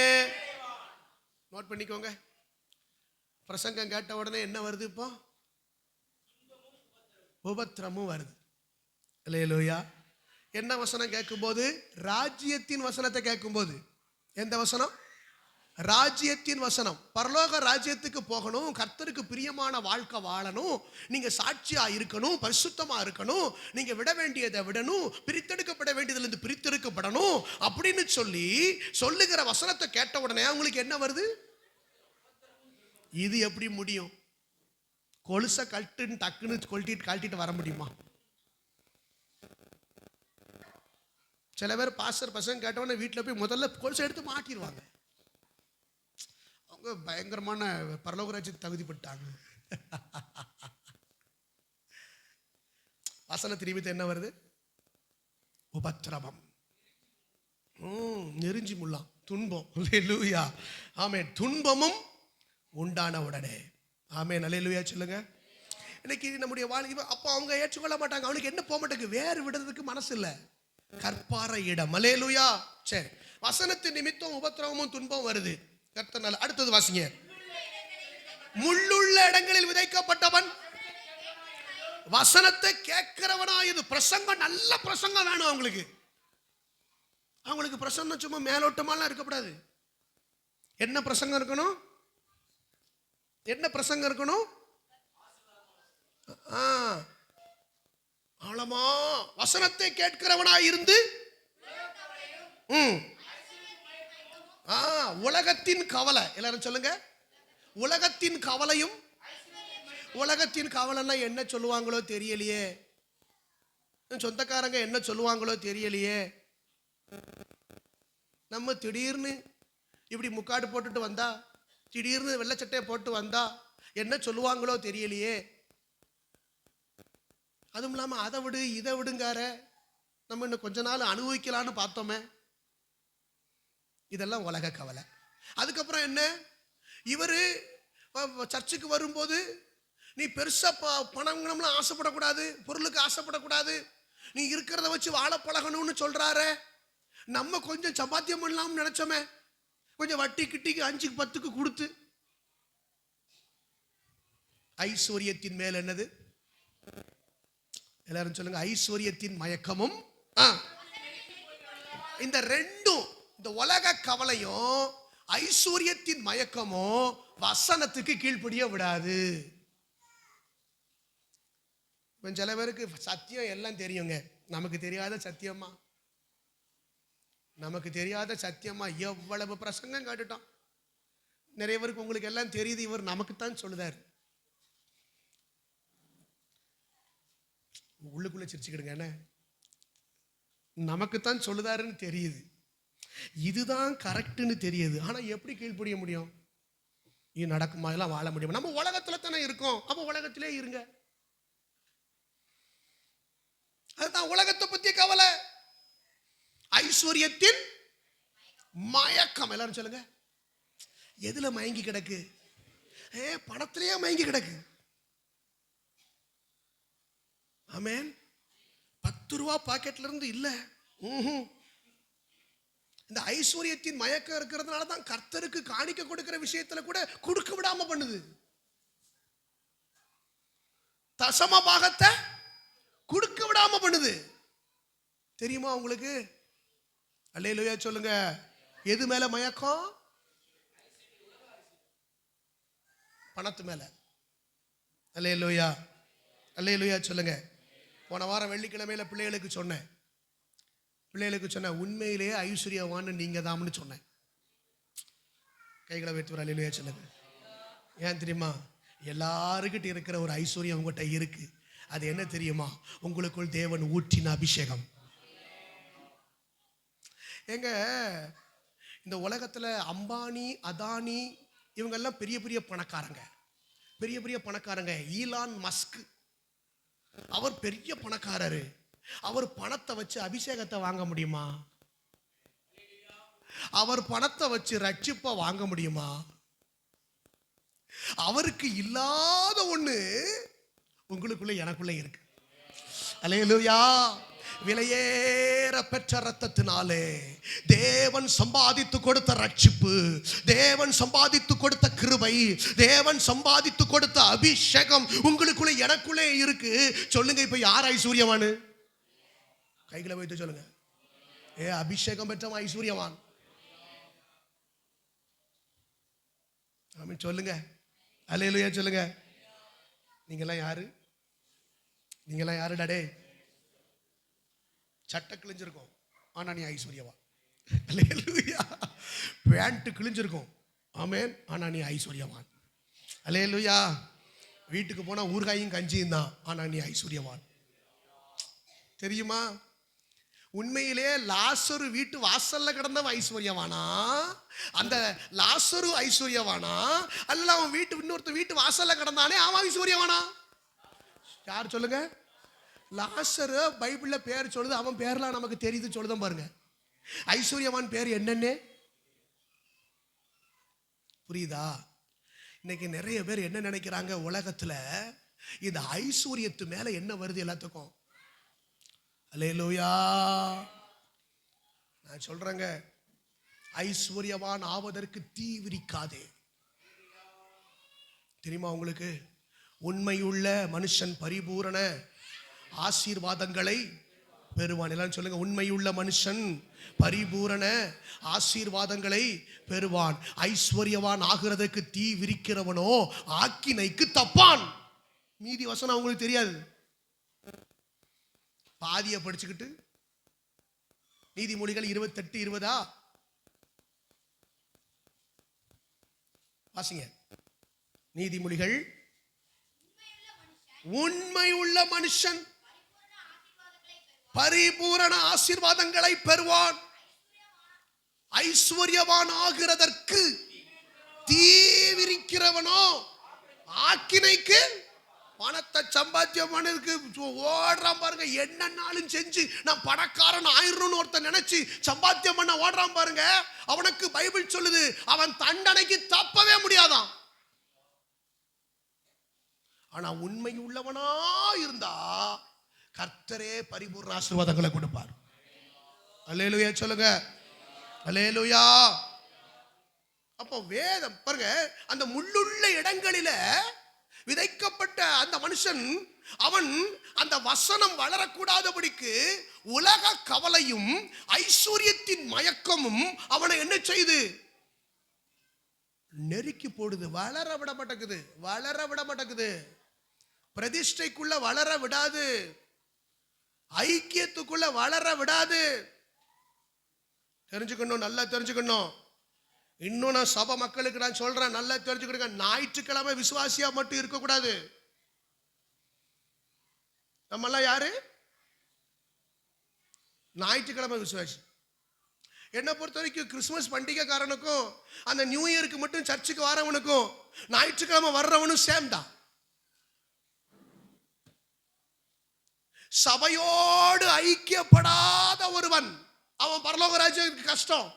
நோட் பண்ணிக்கோங்க, பிரசங்கம் கேட்ட உடனே என்ன வருது? இப்போ உபத்திரமும் வருது. அல்லேலூயா. என்ன வசனம் கேட்கும்போது? ராஜ்யத்தின் வசனத்தை கேட்கும்போது. எந்த வசனம்? ராஜ்யத்தின் வசனம். பரலோக ராஜ்யத்துக்கு போகணும், கர்த்தருக்கு பிரியமான வாழ்க்கை வாழணும், நீங்க சாட்சியா இருக்கணும், பரிசுத்தமா இருக்கணும், நீங்க விட வேண்டியதை விடணும், பிரித்தெடுக்கப்பட வேண்டியதுல இருந்து பிரித்தெடுக்கப்படணும் அப்படின்னு சொல்லி சொல்லுகிற வசனத்தை கேட்ட உடனே உங்களுக்கு என்ன வருது? இது எப்படி முடியும்? கொலுசை கட்டுன்னு டக்குன்னு கழட்டிட்டு வர முடியுமா? சில பேர் பாஸ்டர் பசங்க கேட்டவொடனே வீட்டில் போய் முதல்ல கொலுசை எடுத்து மாட்டிடுவாங்க. அவங்க பயங்கரமான பரலோக ராஜ்யத்துக்கு தகுதிப்பட்டாங்க. வசனத்தின் நிமித்தம் என்ன வருது? உபத்திரவம், நெருஞ்சி முல்லாம், துன்பம். அல்லேலூயா. ஆமென். துன்பமும் உண்டான உடனே. ஆமென். அல்லேலூயா சொல்லுங்க. இன்னைக்கு நம்முடைய வாழ்க்கை அப்போ அவங்க ஏற்றுக்கொள்ள மாட்டாங்க. அவனுக்கு என்ன போக மாட்டேங்குது? வேறு விடுறதுக்கு மனசு இல்லை, கற்பார இடம். அல்லேலூயா. சரி, வசனத்தின் நிமித்தம் உபத்திரவமும் துன்பம் வருது. கர்த்தனால. அடுத்தது வாசிங்க. முள்ளுள்ள இடங்களில் விதைக்கப்பட்டவன், வசனத்தை கேட்கிறவனா. இது பிரசங்கம், நல்ல பிரசங்கம் வேணும் அவங்களுக்கு. அவங்களுக்கு பிரசங்கம் சும்மா மேலோட்டமாலாம் இருக்கக்கூடாது. என்ன பிரசங்கம் இருக்கணும்? என்ன பிரசங்கம் இருக்கணும்? ஆழமா வசனத்தை கேட்கிறவனா இருந்து உலகத்தின் கவலை. எல்லாரும் சொல்லுங்க, உலகத்தின் கவலையும். உலகத்தின் கவலைன்னா என்ன சொல்லுவாங்களோ தெரியலையே, சொந்தக்காரங்க என்ன சொல்லுவாங்களோ தெரியலையே. நம்ம திடீர்னு இப்படி முக்காடு போட்டுட்டு வந்தா, திடீர்னு வெள்ளச்சட்டையை போட்டு வந்தா என்ன சொல்லுவாங்களோ தெரியலையே. அதுவும் இல்லாமல் அதை விடு இதை விடுங்கார, நம்ம இன்னும் கொஞ்ச நாள் அனுபவிக்கலான்னு பார்த்தோமே. இதெல்லாம் உலக கவலை. அதுக்கப்புறம் என்ன? இவர் சர்ச்சுக்கு வரும்போது நீ பெருசா பணம்லாம் ஆசைப்படக்கூடாது, பொருளுக்கு ஆசைப்படக்கூடாது, நீ இருக்கிறத வச்சு வாழ பழகணும்னு சொல்றாரு. நம்ம கொஞ்சம் சம்பாத்தியம் பண்ணலாம்னு நினைச்சோமே, கொஞ்சம் வட்டி கிட்டிக்கு 5க்கு 10க்கு கொடுத்து. ஐஸ்வர்யத்தின் மேல் என்னது? எல்லாரும் சொல்லுங்க, ஐஸ்வர்யத்தின் மயக்கமும். இந்த ரெண்டும், இந்த உலக கவலையும் ஐஸ்வர்யத்தின் மயக்கமும் வசனத்துக்கு கீழ்ப்படிய விடாது. சில பேருக்கு சத்தியம் எல்லாம் தெரியுங்க, நமக்கு தெரியாத சத்தியமா? நமக்கு தெரியாத சத்தியமா எவ்வளவு பிரசங்கம் காட்டுட்டோம். நிறைய பேருக்கு உங்களுக்கு எல்லாம் தெரியுது, இவர் நமக்குத்தான் சொல்லுதாரு. உள்ளுக்குள்ள சிரிச்சுக்கிடுங்க, என்ன நமக்குத்தான் சொல்லுதாருன்னு தெரியுது, இதுதான் கரெக்டுன்னு தெரியுது. ஆனா எப்படி கீழ்ப்படிய முடியும்? இது நடக்குமா? எல்லாம் வாழ முடியும்? நம்ம உலகத்துல தானே இருக்கோம், அப்ப உலகத்திலே இருங்க. அதுதான் உலகத்தை பத்தி கவலை. ஐஸ்வர்யத்தின் மயக்கம். எல்லாரும் சொல்லுங்க, எதுல மயங்கி கிடக்கு? பணத்திலேயே மயங்கி கிடக்கு. ஆமென். 10 ரூபா பாக்கெட்ல இருந்து இல்ல. இந்த ஐஸ்வர்யத்தின் மயக்கம் இருக்கிறதுனால தான் கர்த்தருக்கு காணிக்க கொடுக்கிற விஷயத்துல கூட கொடுக்க விடாம பண்ணுது. தசம பாகத்தை கொடுக்க விடாம பண்ணுது. தெரியுமா உங்களுக்கு? அல்லேலூயா சொல்லுங்க. எது மேல மயக்கம்? பணத்து மேல. அல்லேலூயா, அல்லேலூயா சொல்லுங்க. போன வாரம் வெள்ளிக்கிழமையில பிள்ளைகளுக்கு சொன்னேன், உண்மையிலேயே ஐஸ்வர்யவான்னு நீங்க தான்னு சொன்னேன். கைகளை வைத்து அல்லேலூயா சொல்லுங்க. ஏன் தெரியுமா? எல்லாருக்கிட்ட இருக்கிற ஒரு ஐஸ்வர்யம் உங்ககிட்ட இருக்கு. அது என்ன தெரியுமா? உங்களுக்குள் தேவன் ஊற்றின அபிஷேகம். எங்க இந்த உலகத்துல அம்பானி, அதானி இவங்கெல்லாம் பெரிய பெரிய பணக்காரங்க, பெரிய பெரிய பணக்காரங்க. ஈலான் மஸ்க் அவர் பெரிய பணக்காரரு. அவர் பணத்தை வச்சு அபிஷேகத்தை வாங்க முடியுமா? அவர் பணத்தை வச்சு ரட்சிப்பை வாங்க முடியுமா? அவருக்கு இல்லாத ஒண்ணு உங்களுக்குள்ள எனக்குள்ள இருக்கு. அல்லேலூயா. விலையேற பெற்ற ரத்தத்தினாலே தேவன் சம்பாதித்து கொடுத்த ரட்சிப்பு, தேவன் சம்பாதித்து கொடுத்த கிருபை, தேவன் சம்பாதித்து கொடுத்த அபிஷேகம் உங்களுக்குள்ள எனக்குள்ளே இருக்கு. சொல்லுங்க, இப்ப யார் ஐஸ்வர்யவான்? கைகளை வைத்து சொல்லுங்க. அபிஷேகம் பெற்றவன் ஐஸ்வர்யவான். ஆமென் சொல்லுங்க. அல்லேலூயா சொல்லுங்க. நீங்கெல்லாம் யாரு? நீங்கெல்லாம் யாருடா? டே, சட்டை கிழிஞ்சிருக்கும் ஆனா நீ ஐஸ்வர்யவான். அல்லேலூயா. பேண்ட் கிழிஞ்சிருக்கும், ஆமென், ஆனா நீ ஐஸ்வர்யவான். அல்லேலூயா. வீட்டுக்கு போனா ஊறுகாயும் கஞ்சியும் தான், ஆனா நீ ஐஸ்வர்யவான். தெரியுமா? உண்மையிலே லாசரு வீட்டு வாசல்ல கிடந்தவன் ஐஸ்வர்யவானா? அந்த லாசரு ஐஸ்வர்யவானா? அல்ல அவன் இன்னொருத்த வீட்டு வாசல்ல கிடந்தானே அவன் ஐஸ்வர்யவானா? யார் சொல்லுங்க? லாசரு பைபிள்ல பேர் சொல்லுது, அவன் பேர்லாம் நமக்கு தெரியுது சொல்லுதான் பாருங்க. ஐஸ்வர்யவான் பேர் என்னன்னு புரியுதா? இன்னைக்கு நிறைய பேர் என்ன நினைக்கிறாங்க, உலகத்துல இந்த ஐஸ்வர்யத்து மேல என்ன வருது எல்லாத்துக்கும். அல்லேலூயா. நான் சொல்றேங்க, ஐஸ்வர்யவான் ஆவதற்கு தீ விரிக்காதே. தெரியுமா உங்களுக்கு? உண்மையுள்ள மனுஷன் பரிபூரண ஆசீர்வாதங்களை பெறுவான். எல்லாம் சொல்லுங்க, உண்மையுள்ள மனுஷன் பரிபூரண ஆசீர்வாதங்களை பெறுவான். ஐஸ்வர்யவான் ஆகிறதுக்கு தீ விரிக்கிறவனோ ஆக்கினைக்கு தப்பான். மீதி வசனம் உங்களுக்கு தெரியாது, பாதிய படிச்சுக்கிட்டு. நீதிமொழிகள் 28:20 வாசிங்க. நீதிமொழிகள், உண்மையுள்ள மனுஷன் பரிபூரண ஆசீர்வாதங்களை பெறுவான். ஐஸ்வர்யவான் ஆகிறதற்கு தீ விரிக்கிறவனோ ஆக்கினைக்கு. பணத்தை சம்பாத்தியம் பண்ணதுக்கு ஓடுறான் பாருங்க, என்னன்னாலும் செஞ்சு நான் பணக்காரன் ஆயிரணும்னு ஒருத்தன் நினைச்சு சம்பாத்தியம் பண்ண ஓடுறான் பாருங்க. அவனுக்கு பைபிள் சொல்லுது, அவன் தண்டனைக்கு தப்பவே முடியாதான். ஆனா உண்மை உள்ளவனா இருந்தா கர்த்தரே பரிபூர்ண ஆசீர்வாதங்களை கொடுப்பார். அல்லேலூயா சொல்லுங்க. அல்லேலூயா. அப்போ வேதம் பாருங்க, அந்த முள்ளுள்ள இடங்களில விதைக்கப்பட்ட அந்த மனுஷன், அவன் அந்த வசனம் வளரக்கூடாதபடிக்கு உலக கவலையும் ஐஸ்வர்யத்தின் மயக்கமும் அவனை என்ன செய்து நெருக்கி போடுது. வளர விட மாட்டேங்குது, வளர விட மாட்டேங்குது. பிரதிஷ்டைக்குள்ள வளர விடாது, ஐக்கியத்துக்குள்ள வளர விடாது. தெரிஞ்சுக்கணும், நல்லா தெரிஞ்சுக்கணும். இன்னும் நான் சபை மக்களுக்கு நான் சொல்றேன், நல்லா தெரிஞ்சுக்கிடுங்க. ஞாயிற்றுக்கிழமை விசுவாசியா மட்டும் இருக்கக்கூடாது. நம்ம எல்லாம் யாரு? ஞாயிற்றுக்கிழமை விசுவாசி. என்ன பொறுத்த வரைக்கும் கிறிஸ்துமஸ் பண்டிகைக்காரனுக்கும் அந்த நியூ இயருக்கு மட்டும் சர்ச்சுக்கு வரவனுக்கும் ஞாயிற்றுக்கிழமை வர்றவனும் சேம் தான். சபையோடு ஐக்கியப்படாத ஒருவன் அவன் பரலோக ராஜ்யத்துக்கு கஷ்டம்.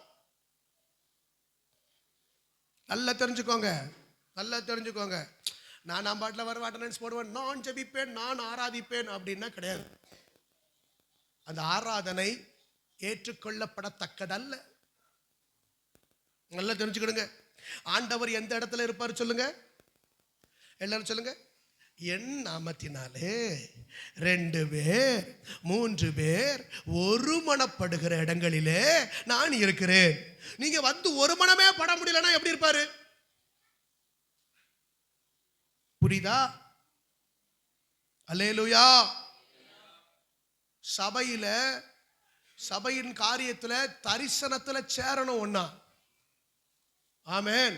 நல்லா தெரிஞ்சுக்கோங்க, நல்லா தெரிஞ்சுக்கோங்க. நான் பாட்டில் வர அட்டெண்டன்ஸ் போடுவேன், நான் ஜெபிப்பேன், நான் ஆராதிப்பேன் அப்படின்னா கிடையாது. அந்த ஆராதனை ஏற்றுக்கொள்ளப்படத்தக்கதல்ல. நல்லா தெரிஞ்சுக்கிடுங்க. ஆண்டவர் எந்த இடத்துல இருப்பார் சொல்லுங்க? எல்லாரும் சொல்லுங்க. என் நாமத்தினாலே 2 பேர் 3 பேர் ஒருமனப்படுகிற இடங்களிலே நான் இருக்கிறேன். நீங்க வந்து ஒரு மனமே பட முடியலன்னா எப்படி இருப்பாரு? புரியுதா? அல்லேலூயா. சபையில, சபையின் காரியத்துல, தரிசனத்துல சேரணும் ஒண்ணா. ஆமென்.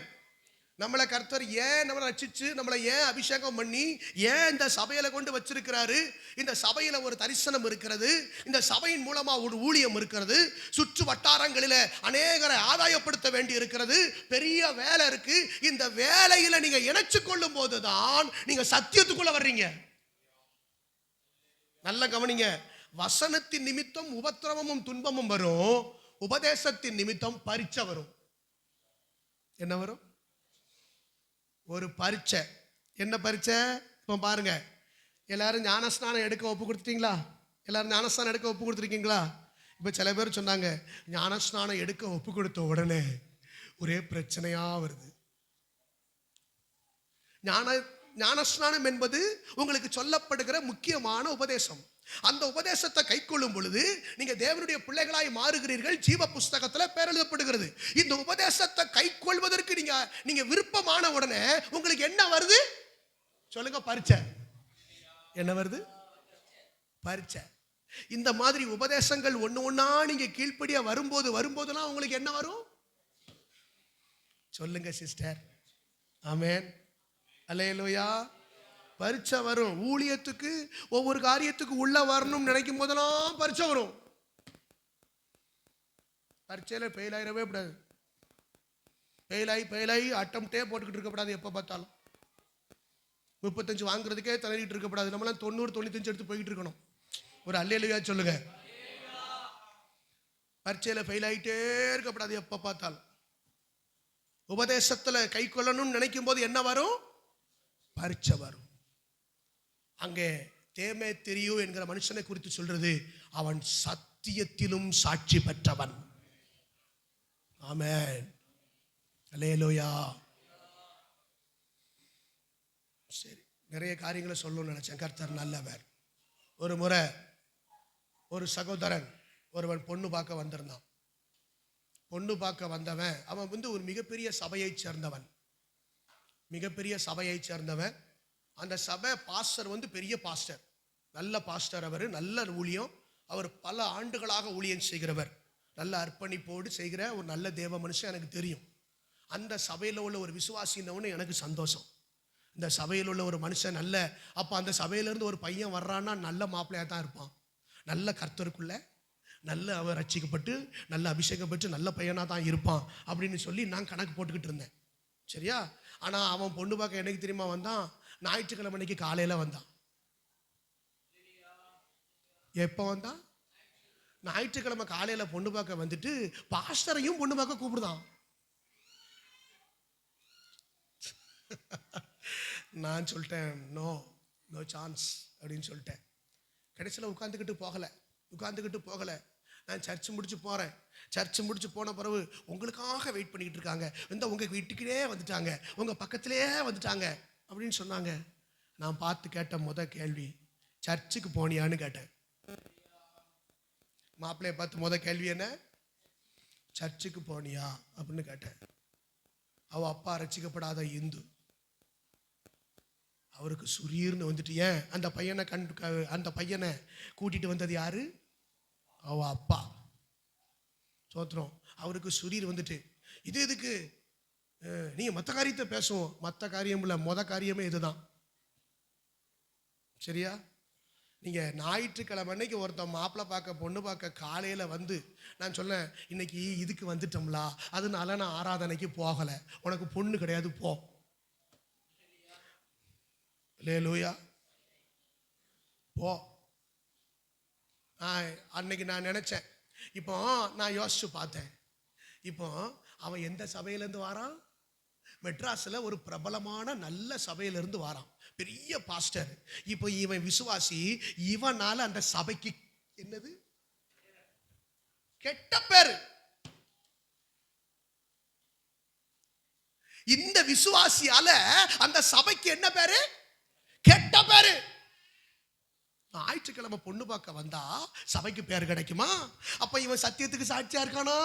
நம்மளை கர்த்தர் ஏன் நம்மளை ரட்சிச்சு நம்மளை ஏன் அபிஷேகம் பண்ணி ஏன் இந்த சபையில கொண்டு வச்சிருக்கிறாரு? இந்த சபையில ஒரு தரிசனம் இருக்கிறது, இந்த சபையின் மூலமா ஒரு ஊழியம் இருக்கிறது, சுற்று வட்டாரங்களில அநேகரை ஆதாயப்படுத்த வேண்டி இருக்கிறது, பெரிய வேலை இருக்கு. இந்த வேலையில நீங்க இணைச்சு கொள்ளும் போதுதான் நீங்க சத்தியத்துக்குள்ள வர்றீங்க. நல்ல கவனிங்க. வசனத்தின் நிமித்தம் உபத்திரவமும் துன்பமும் வரும், உபதேசத்தின் நிமித்தம் பரீட்சை வரும். என்ன வரும்? ஒரு பரீட்சை. என்ன பரீட்சை? இப்போ பாருங்க, எல்லாரும் ஞானஸ்நானம் எடுக்க ஒப்பு கொடுத்துட்டீங்களா? எல்லாரும் ஞானஸ்நானம் எடுக்க ஒப்பு கொடுத்துருக்கீங்களா? இப்போ சில பேர் சொன்னாங்க, ஞானஸ்நானம் எடுக்க ஒப்பு கொடுத்த உடனே ஒரே பிரச்சனையா வருது. ஞானஸ்நானம் என்பது உங்களுக்கு சொல்லப்படுகிற முக்கியமான உபதேசம். அந்த உபதேசத்தை கைக்கொள்ளும் பொழுது நீங்க தேவனுடைய பிள்ளைகளாய் மாறுகிறீர்கள். ஜீவ புஸ்தகத்தில் பேர் எழுதப்படுகிறது. இந்த உபதேசத்தை கைக்கொள்வதற்கு நீங்க விருப்பமான உடனே உங்களுக்கு என்ன வருது சொல்லுங்க? பரீட்சை. என்ன வருது? பரீட்சை. இந்த மாதிரி உபதேசங்கள் ஒண்ணு ஒண்ணா நீங்க கீழ்ப்படியா வரும்போதுலாம் உங்களுக்கு என்ன வரும் சொல்லுங்க சிஸ்டர்? ஆமென், அல்லேலூயா. பரீட்சை வரும். ஊழியத்துக்கு ஒவ்வொரு காரியத்துக்கு உள்ள வரணும் நினைக்கும் போதெல்லாம் பரீட்சை வரும். பரீட்சையில ஃபெயில் ஆயிடவே கூடாது. ஃபெயிலாகி அட்டம்ப்டே போட்டுக்கிட்டு இருக்கக்கூடாது. எப்போ பார்த்தாலும் 35 வாங்குறதுக்கே தள்ளிட்டு இருக்கக்கூடாது. நம்மளாம் 90 95 எடுத்து போய்கிட்டு இருக்கணும். ஒரு அல்லேலூயா சொல்லுங்க. பரீட்சையில ஃபெயில் ஆகிட்டே இருக்கக்கூடாது. எப்போ பார்த்தாலும் உபதேசத்துல கை கொள்ளணும்னு நினைக்கும் போது என்ன வரும்? பரீட்சை வரும். அங்கே தேமேத்திரியு என்கிற மனுஷனை குறித்து சொல்றது, அவன் சத்தியத்திலும் சாட்சி பெற்றவன். ஆமென், அல்லேலூயா. சரி, நிறைய காரியங்களை சொல்லணும்னு நினைச்சேன். கர்த்தர் நல்லவர். ஒரு முறை ஒரு சகோதரன் ஒருவன் பொண்ணு பார்க்க வந்திருந்தான். பொண்ணு பார்க்க வந்தவன் அவன் ஒரு மிகப்பெரிய சபையை சேர்ந்தவன். மிகப்பெரிய சபையை சேர்ந்தவன். அந்த சபை பாஸ்டர் பெரிய பாஸ்டர், நல்ல பாஸ்டர். அவர் நல்ல ஊழியம். அவர் பல ஆண்டுகளாக ஊழியம் செய்கிறவர். நல்ல அர்ப்பணிப்போடு செய்கிற ஒரு நல்ல தேவ மனுஷன் எனக்கு தெரியும். அந்த சபையில் உள்ள ஒரு விசுவாசினவனு எனக்கு சந்தோஷம். இந்த சபையில் உள்ள ஒரு மனுஷன் நல்ல, அப்போ அந்த சபையிலேருந்து ஒரு பையன் வர்றான்னா நல்ல மாப்பிள்ளையாக தான் இருப்பான். நல்ல கர்த்தருக்குள்ள நல்ல அவர் ரட்சிக்கப்பட்டு நல்ல அபிஷேகம் பெற்று நல்ல பையனாக தான் இருப்பான் அப்படின்னு சொல்லி நான் கணக்கு போட்டுக்கிட்டு இருந்தேன். சரியா? ஆனால் அவன் பொண்ணு பார்க்க எனக்கு தெரியுமா வந்தான்? ஞாயிற்றுக்கிழமை அன்னைக்கு காலையில் வந்தான். எப்போ வந்தான்? ஞாயிற்றுக்கிழமை காலையில் பொண்ணு பார்க்க வந்துட்டு பாஸ்டரையும் பொண்ணு பார்க்க கூப்பிடுதான். நான் சொல்லிட்டேன், நோ சான்ஸ் அப்படின்னு சொல்லிட்டேன். கடைசியில் உட்காந்துக்கிட்டு போகலை. நான் சர்ச்சு முடிச்சு போகிறேன். சர்ச்சு முடிச்சு போன பிறகு உங்களுக்காக வெயிட் பண்ணிக்கிட்டு இருக்காங்க, உங்கள் வீட்டுக்கிட்டே வந்துட்டாங்க, உங்கள் பக்கத்திலே வந்துட்டாங்க அப்படின்னு சொன்னாங்க. நான் பார்த்து கேட்ட முதல் கேள்வி, சர்ச்சுக்கு போனியான்னு கேட்டேன். மாப்பிள்ளையை பார்த்து முதல் கேள்வி என்ன? சர்ச்சுக்கு போனியா அப்படின்னு கேட்டேன். அவள் அப்பா ரட்சிக்கப்படாத இந்து. அவருக்கு சுரீர்னு வந்துட்டு, ஏன் அந்த பையனை கூட்டிட்டு வந்தது யாரு? அவ அப்பா. சோத்திரம். அவருக்கு சுரீர் வந்துட்டு, இது எதுக்கு நீங்க மற்ற காரியத்தை பேசுவோம். மற்ற காரியம் இல்லை, மொத காரியமே இதுதான். சரியா? நீங்க ஞாயிற்றுக்கிழமை அன்னைக்கு ஒருத்தன் மாப்பிள்ளை பார்க்க பொண்ணு பார்க்க காலையில நான் சொன்னேன், இன்னைக்கு இதுக்கு வந்துட்டோம்லா, அதனால நான் ஆராதனைக்கு போகலை, உனக்கு பொண்ணு கிடையாது, போ. அல்லேலூயா, போ. அன்னைக்கு நான் நினைச்சேன். இப்போ நான் யோசிச்சு பார்த்தேன். இப்போ அவன் எந்த சபையிலேருந்து வாரான்? மெட்ராஸில் ஒரு பிரபலமான நல்ல சபையிலிருந்து வாரான், பெரிய பாஸ்டர். இப்போ இவன் விசுவாசி. இவனால அந்த சபைக்கு என்னது? கெட்ட பேரு. இந்த விசுவாசியால அந்த சபைக்கு என்ன பேரு? கெட்ட பேரு. ஞாயிற்றுக்கிழமை பொண்ணு பார்க்க வந்தா சபைக்கு பேர் கிடைக்குமா? அப்ப இவன் சத்தியத்துக்கு சாட்சியா இருக்கானா?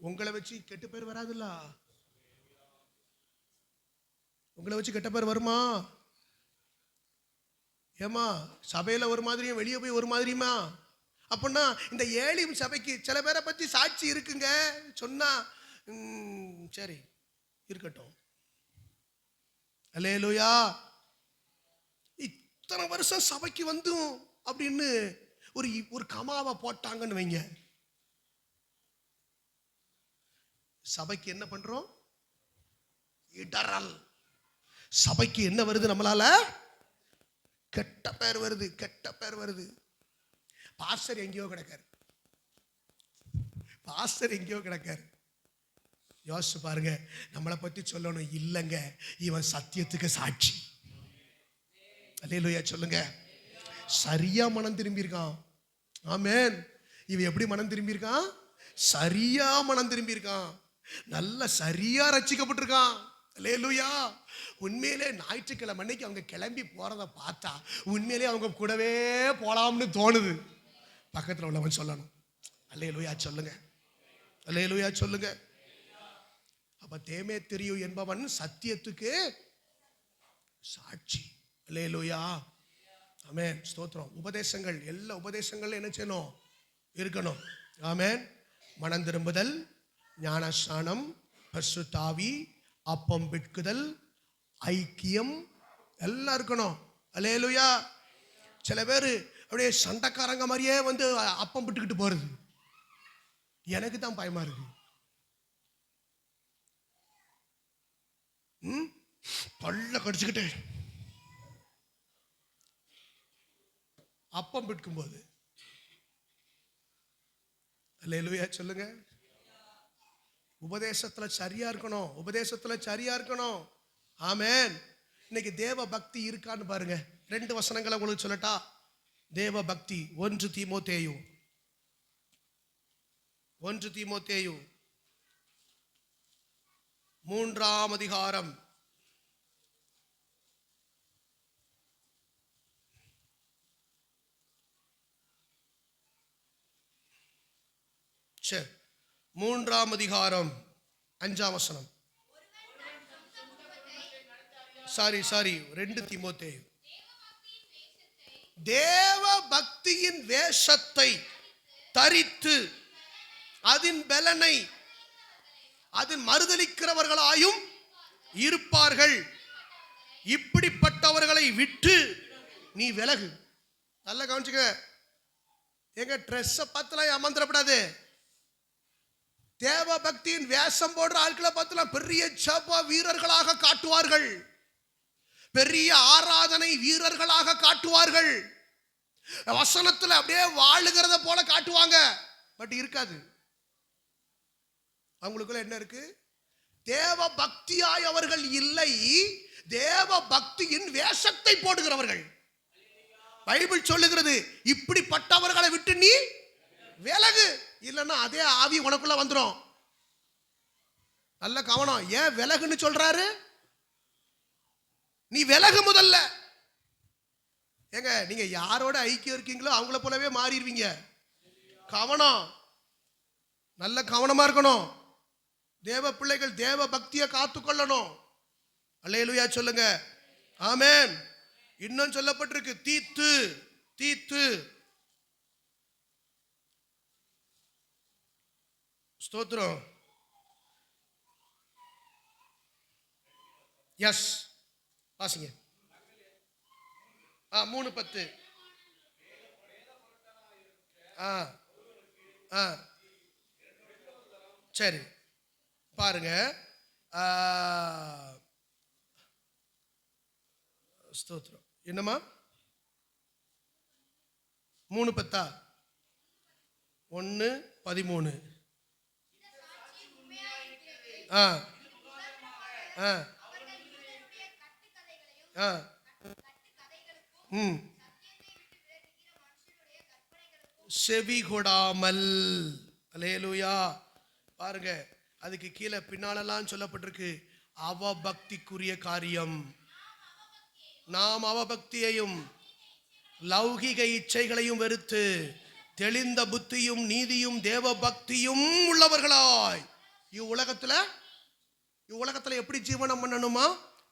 உங்களை வச்சு கெட்ட பேர் வராதுல்ல? உங்களை வச்சு கெட்ட பேர் வருமா? ஏமா சபையில ஒரு மாதிரியும் வெளியே போய் ஒரு மாதிரியுமா? அப்படின்னா இந்த ஏலிம் சபைக்கு சில பேரை பற்றி சாட்சி இருக்குங்க சொன்னா சரி இருக்கட்டும். அல்லேலூயா. இத்தனை வருஷம் சபைக்கு வந்தும் அப்படின்னு ஒரு கமாவை போட்டாங்கன்னு வைங்க, சபைக்கு என்ன பண்றோம்? இடறல். சபைக்கு என்ன வருது? நம்மளால கெட்ட பேர் வருது, கெட்ட பேர் வருது. பாஸ்டர் எங்கேயோ கிடக்காரு, பாஸ்டர் எங்கேயோ கிடக்காரு. யோசிச்சு பாருங்க, நம்மளை பத்தி சொல்லணும், இல்லைங்க இவன் சத்தியத்துக்கு சாட்சி. அல்லேலூயா சொல்லுங்க. சரியா மனம் திரும்பி இருக்கான். ஆமென். இவன் எப்படி மனம் திரும்பி இருக்கான்? சரியா மனம் திரும்பி இருக்கான். நல்ல சரியா ரட்சிக்கப்பட்டிருக்கான். அல்லேலூயா. உண்மையிலே ஞாயிற்றுக்கிழமை அன்னைக்கு அவங்க கிளம்பி போறத பார்த்தா உண்மையிலே அவங்க கூடவே போலாம்னு தோணுது. பக்கத்தில் உள்ளவன் சொல்லணும், அல்லேலூயா சொல்லுங்க, அல்லேலூயா சொல்லுங்க. அப்ப தேமேத்திரியு என்பவன் சத்தியத்துக்கு சாட்சி. அல்லேலூயா. ஆமென். ஸ்தோத்திரம். உபதேசங்கள், எல்லா உபதேசங்கள் என்ன செய்யணும்? இருக்கணும். ஆமென். மனம் திரும்புதல், ஞானஸ்நானம், பரிசுத்த ஆவி, அப்பம் பிட்குதல், ஐக்கியம் எல்லாம் இருக்கணும். அல்லேலூயா. சில பேர் அப்படியே சண்டைக்காரங்க மாதிரியே வந்து அப்பம் பிட்டுக்கிட்டு போறது எனக்கு தான் பயமா இருக்கு. பல்ல கடிச்சுக்கிட்டு அப்பம் பிட்கும் போது. அல்லேலூயா சொல்லுங்க. உபதேசத்துல சரியா இருக்கணும், உபதேசத்துல சரியா இருக்கணும். ஆமென். இன்னைக்கு தேவ பக்தி இருக்கான்னு பாருங்க. 2 வசனங்களை உங்களுக்கு சொல்லட்டா? தேவ பக்தி 1 தீமோத்தேயு 3ஆம் அதிகாரம். சரி, 3ஆம் அதிகாரம் 5ஆம் வசனம். சாரி 2 தீமோத்தேயு. தேவ பக்தியின் வேஷத்தை தரித்து அதன் பலனை அதன் மறுதலிக்கிறவர்களாயும் இருப்பார்கள். இப்படிப்பட்டவர்களை விட்டு நீ விலகு. நல்லா கவனிச்சுக்க. எங்க ட்ரெஸ்ஸை பார்த்துலாம் அமர்ந்திரப்படாது. தேவ பக்தியின் வேஷம் போடுற ஆட்களை பார்த்துலாம் பெரிய ஜெப வீரர்களாக காட்டுவார்கள், பெரிய ஆராதனை வீரர்களாக காட்டுவார்கள், வசனத்துல அப்படியே வாழுகிறத போல காட்டுவாங்க. பட் இருக்காது. அவங்களுக்குள்ள என்ன இருக்கு? தேவ பக்தியாய் அவர்கள் இல்லை, தேவ பக்தியின் வேஷத்தை போடுகிறவர்கள். பைபிள் சொல்லுகிறது, இப்படிப்பட்டவர்களை விட்டு நீ விலகு, இல்லைன்னா அதே ஆவி உனக்குள்ள வந்துடும். நல்ல கவனம். ஏன் விலகுன்னு சொல்றாரு? நீ விலகு முதல்ல. ஏங்க நீங்க யாரோட ஐக்கியம் இருக்கீங்களோ அவங்கள போலவே மாறிடுவீங்க. கவனம், நல்ல கவனமா இருக்கணும். தேவ பிள்ளைகள் தேவ பக்தியை காத்துக்கொள்ளணும். அல்லேலூயா சொல்லுங்க. ஆமென். இன்னும் சொல்லப்பட்டிருக்கு, தீத்து தீத்து. ஸ்தோத்திரம். எஸ் வாசிங்க. 3:10. சரி பாருங்க. ஸ்தோத்திரம். என்னமா 3:10 1:13. செவி கொடாமல். அல்லேலூயா. பாருங்க, அதுக்கு கீழே பின்னாலெல்லாம் சொல்லப்பட்டிருக்கு, அவபக்திக்குரிய காரியம். நாம் அவபக்தியையும் லௌகிக இச்சைகளையும் வெறுத்து தெளிந்த புத்தியும் நீதியும் தேவ பக்தியும் உள்ளவர்களாய் இவ்வுலகத்துல எப்படி ஜீவனம் பண்ணணுமா?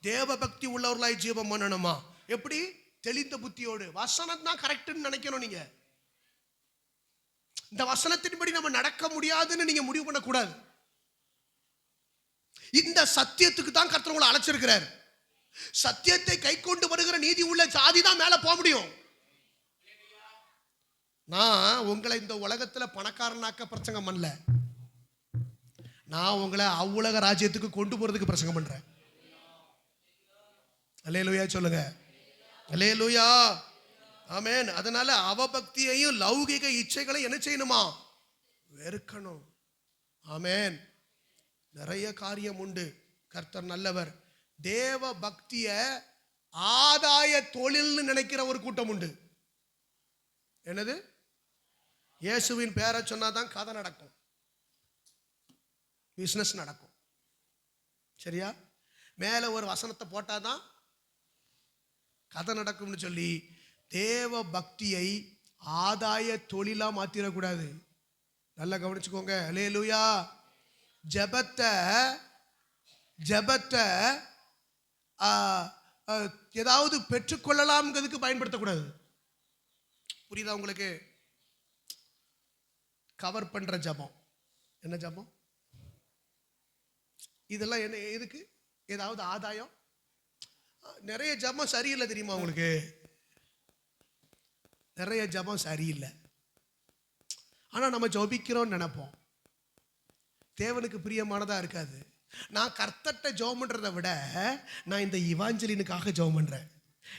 தேவ பக்தி உள்ளவர்களாய் ஜீவனம் பண்ணணுமா? எப்படி? தெளிந்த புத்தியோடு. வசனம் தான் கரெக்ட்னு நினைக்கணும். நீங்க இந்த வசனத்தின்படி நம்ம நடக்க முடியாதுன்னு நீங்க முடிவு பண்ணக்கூடாது. இந்த சத்தியத்துக்கு தான் கர்த்தர் உங்களை அழைச்சிருக்கிறார். சத்தியத்தை கை கொண்டு வருகிற நீதி உள்ள ஜாதி தான் மேல போக முடியும். நான் உங்களை இந்த உலகத்துல பணக்காரனாக்க பிரசங்கம் பண்ணல, நான் உங்களை அவ்வுலக ராஜ்யத்துக்கு கொண்டு போறதுக்கு பிரசங்கம் பண்றேன். அல்லேலூயா சொல்லுங்க, அல்லேலூயா, ஆமென். அதனால அவபக்தியையும் லௌகிக இச்சைகளையும் என்ன செய்யணுமா? வெறுக்கணும். ஆமென். நிறைய காரியம் உண்டு. கர்த்தர் நல்லவர். தேவ பக்திய ஆதாய தொழில்னு நினைக்கிற ஒரு கூட்டம் உண்டு. என்னது? இயேசுவின் பேரை சொன்னாதான் கதை நடக்கும், பிசினஸ் நடக்கும். சரியா? மேல ஒரு வசனத்தை போட்டாதான் கதை நடக்கும்னு சொல்லி தேவ பக்தியை ஆதாய தொழிலா மாத்திரக்கூடாது. நல்லா கவனிச்சுக்கோங்க. அல்லேலூயா. ஜெபத்தை ஏதாவது பெற்றுக்கொள்ளலாம்ங்கிறதுக்கு பயன்படுத்தக்கூடாது. புரியுதா உங்களுக்கு? கவர் பண்ற ஜபம் என்ன ஜபம்? இதெல்லாம் என்ன எதுக்கு? ஏதாவது ஆதாயம்? நிறைய ஜபம் சரியில்லை தெரியுமா உங்களுக்கு? நிறைய ஜபம் சரியில்லை. ஆனா நம்ம ஜபிக்கிறோம் நினைப்போம், தேவனுக்கு பிரியமானதா இருக்காது. நான் கர்த்தர்ட்ட ஜெபம் பண்றதை விட நான் இந்த இவாஞ்சலினுக்காக ஜெபம் பண்றேன்.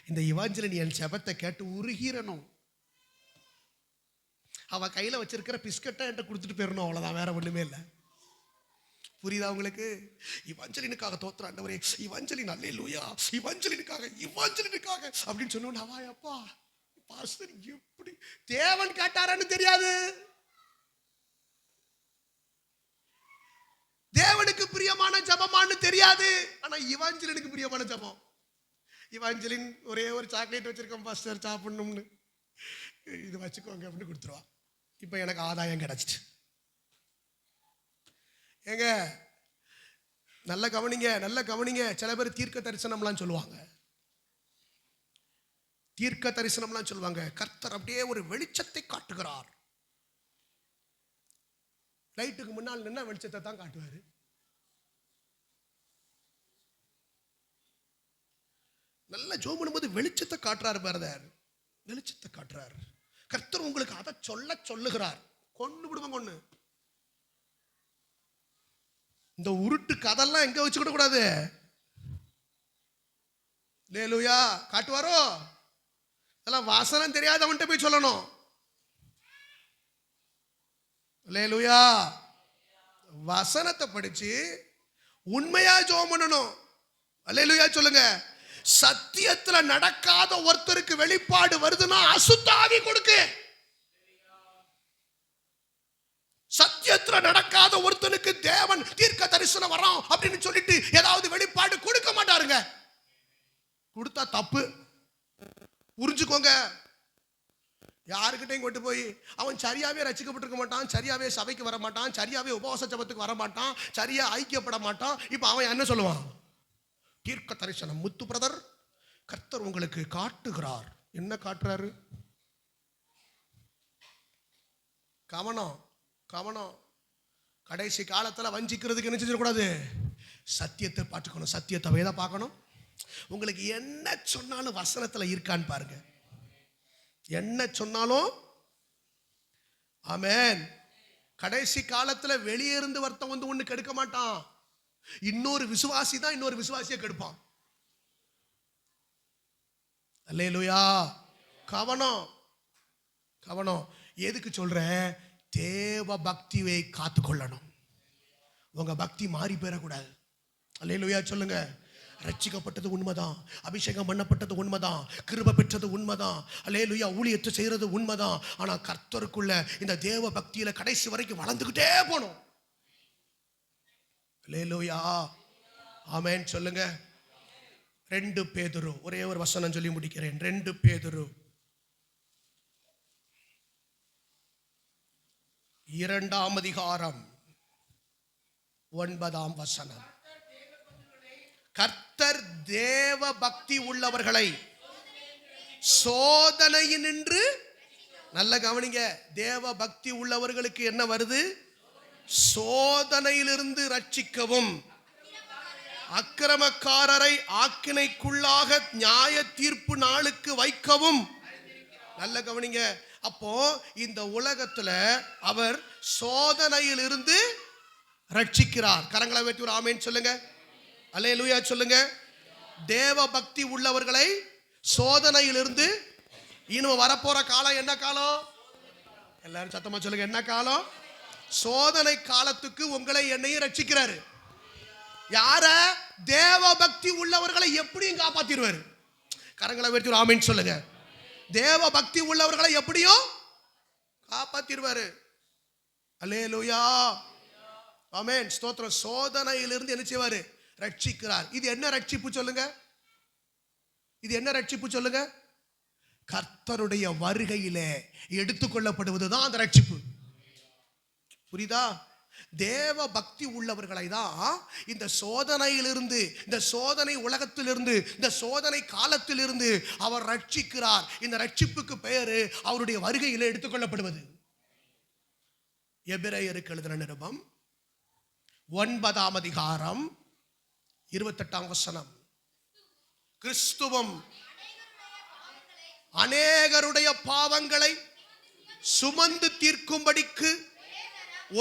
இந்த இவாஞ்சலின் என் ஜெபத்தை கேட்டு உருகிறணும். அவ கையில வச்சிருக்கிற பிஸ்கட்டை என்கிட்ட கொடுத்துட்டு போயிடணும், அவ்வளவுதான், வேற ஒண்ணுமே இல்லை. புரியுதா உங்களுக்கு? இவாஞ்சலினுக்காக தோத்துற ஆண்டவரே, இவாஞ்சலின் அல்லேலூயா, இவாஞ்சலினுக்காக அப்படின்னு சொன்னோம். அவாயப்பா பாஸ்டர் எப்படி தேவன் கேட்டாரான்னு தெரியாது, தேவனுக்கு பிரியமான ஜபமானு தெரியாது. ஆனா இவாஞ்சலினுக்கு பிரியமான ஜபம். இவாஞ்சலின் ஒரே ஒரு சாக்லேட் வச்சிருக்கோம் பாஸ்டர் சாப்பிடணும்னு, இது வச்சுக்கோங்க அப்படின்னு கொடுத்துருவா. இப்ப எனக்கு ஆதாயம் கிடைச்சிட்டு. ஏங்க நல்ல கவனிங்க. சில பேர் தீர்க்க தரிசனம்லாம் சொல்லுவாங்க. கர்த்தர் அப்படியே ஒரு வெளிச்சத்தை காட்டுகிறார். லைட்டுக்கு முன்னால் நின்னா வெளிச்சத்தை தான் காட்டுவாரு. நல்ல ஜெபம் பண்ணும்போது வெளிச்சத்தை காட்டுறாரு பிரதர், வெளிச்சத்தை காட்டுறாரு. கர்த்தர் உங்களுக்கு அதை சொல்லுகிறார். கொண்டு விடுவாங்க. ஒண்ணு, இந்த உருட்டு கதெல்லாம் எங்க வச்சுக்கிட கூடாது. அல்லேலூயா. காட்டுவாரோ? அதெல்லாம் வாசனம் தெரியாதவன்ட்ட போய் சொல்லணும். அல்லேலூயா. வசனத்தை படிச்சு உண்மையா ஜெபம் பண்ணணும். அல்லேலூயா சொல்லுங்க. சத்தியத்துல நடக்காத ஒருத்தருக்கு வெளிப்பாடு வருதுன்னா அசுத்த ஆவி கொடுக்கு. சத்தியத்துல நடக்காத ஒருத்தனுக்கு தேவன் தீர்க்க தரிசனம் வரோம் அப்படின்னு சொல்லிட்டு ஏதாவது வெளிப்பாடு கொடுக்க மாட்டாருங்க. கொடுத்தா தப்பு, புரிஞ்சுக்கோங்க. யாருக்கிட்டையும் கொண்டு போய் அவன் சரியாவே ரட்சிக்கப்பட்டிருக்க மாட்டான், சரியாவே சபைக்கு வர மாட்டான், சரியாவே உபவாச ஜெபத்துக்கு வர மாட்டான், சரியா ஐக்கியப்பட மாட்டான். இப்ப அவன் என்ன சொல்லுவான்? தீர்க்க தரிசனம் முத்து பிரதர், கர்த்தர் உங்களுக்கு காட்டுகிறார். என்ன காட்டுறாரு? கவனம். கடைசி காலத்துல வஞ்சிக்கிறதுக்கு என்ன செஞ்சிடக்கூடாது? சத்தியத்தை பார்த்துக்கணும். சத்தியத்தை வேத பார்க்கணும். உங்களுக்கு என்ன சொன்னாலும் வசனத்துல இருக்கான்னு பாருங்க. என்ன சொன்னாலும் ஆமென். கடைசி காலத்துல வெளியே இருந்து ஒருத்தன் வந்து ஒண்ணு கெடுக்க மாட்டான். இன்னொரு விசுவாசி தான் இன்னொரு விசுவாசியை கெடுப்பான். அல்லேலூயா. கவனம். எதுக்கு சொல்றேன்? தேவ பக்தியை காத்துக்கொள்ளணும். உங்க பக்தி மாறி போயிடக்கூடாது. அல்லேலூயா சொல்லுங்க. ரட்சிக்கப்பட்டது உண்மைதான், அபிஷேகம் பண்ணப்பட்டது உண்மைதான், கிருபை பெற்றது உண்மைதான், அல்லேலூயா ஊழியத்தை செய்யறது உண்மைதான். ஆனா கர்த்தருக்குள்ள இந்த தேவ பக்தியில கடைசி வரைக்கும் வளர்ந்துகிட்டே போகணும். அல்லேலூயா. ஆமென் சொல்லுங்க. 2 பேதுரு, ஒரே ஒரு வசனம் சொல்லி முடிக்கிறேன். 2 பேதுரு 2ஆம் அதிகாரம் 9ஆம் வசனம். கர்த்தர் தேவ பக்தி உள்ளவர்களை சோதனையினின்று நல்ல கவனிங்க. தேவ பக்தி உள்ளவர்களுக்கு என்ன வருது? சோதனையிலிருந்து ரட்சிக்கவும், அக்கிரமக்காரரை ஆக்கினைக்குள்ளாக நியாய தீர்ப்பு நாளுக்கு வைக்கவும். நல்ல கவனிங்க. அப்போ இந்த உலகத்துல அவர் சோதனையிலிருந்து ரட்சிக்கிறார். கரங்களை வெட்டி ஒரு ஆமென் சொல்லுங்க. அல்லேலூயா சொல்லுங்க. தேவ பக்தி உள்ளவர்களை சோதனையிலிருந்து, இன்னும் வரப்போற காலம் என்ன காலம்? எல்லாரும் சத்தமா சொல்லுங்க. என்ன காலம்? சோதனை காலத்துக்கு உங்களை என்னையும் ரட்சிக்கிறாரு. யார? தேவ பக்தி உள்ளவர்களை எப்படியும் காப்பாத்திடுவாரு. கரங்களை வெட்டி ஒரு ஆமென் சொல்லுங்க. தேவ பக்தி உள்ளவர்களை எப்படியும் காப்பாத்திடுவாரு. அல்லேலூயா ஆமென் ஸ்தோத்திரம். சோதனையிலிருந்து என்ன செய்வாரு? ரட்சிக்கிறார். இது என்ன ரட்சிப்பு சொல்லுங்க? இது என்ன ரட்சிப்பு சொல்லுங்க? கர்த்தருடைய வருகையிலே எடுத்துக்கொள்ளப்படுவதுதான் அந்த ரட்சிப்பு. புரியுதா? தேவ பக்தி உள்ளவர்களை தான் இந்த சோதனையிலிருந்து, இந்த சோதனை உலகத்திலிருந்து, இந்த சோதனை காலத்திலிருந்து அவர் ரட்சிக்கிறார். இந்த ரட்சிப்புக்கு பெயரு அவருடைய வருகையிலே எடுத்துக்கொள்ளப்படுவது. எபிரேயருக்கு எழுதின நிருபம் 9ஆம் அதிகாரம் 28ஆம் வசனம். கிறிஸ்துவும் அநேகருடைய பாவங்களை சுமந்து தீர்க்கும்படிக்கு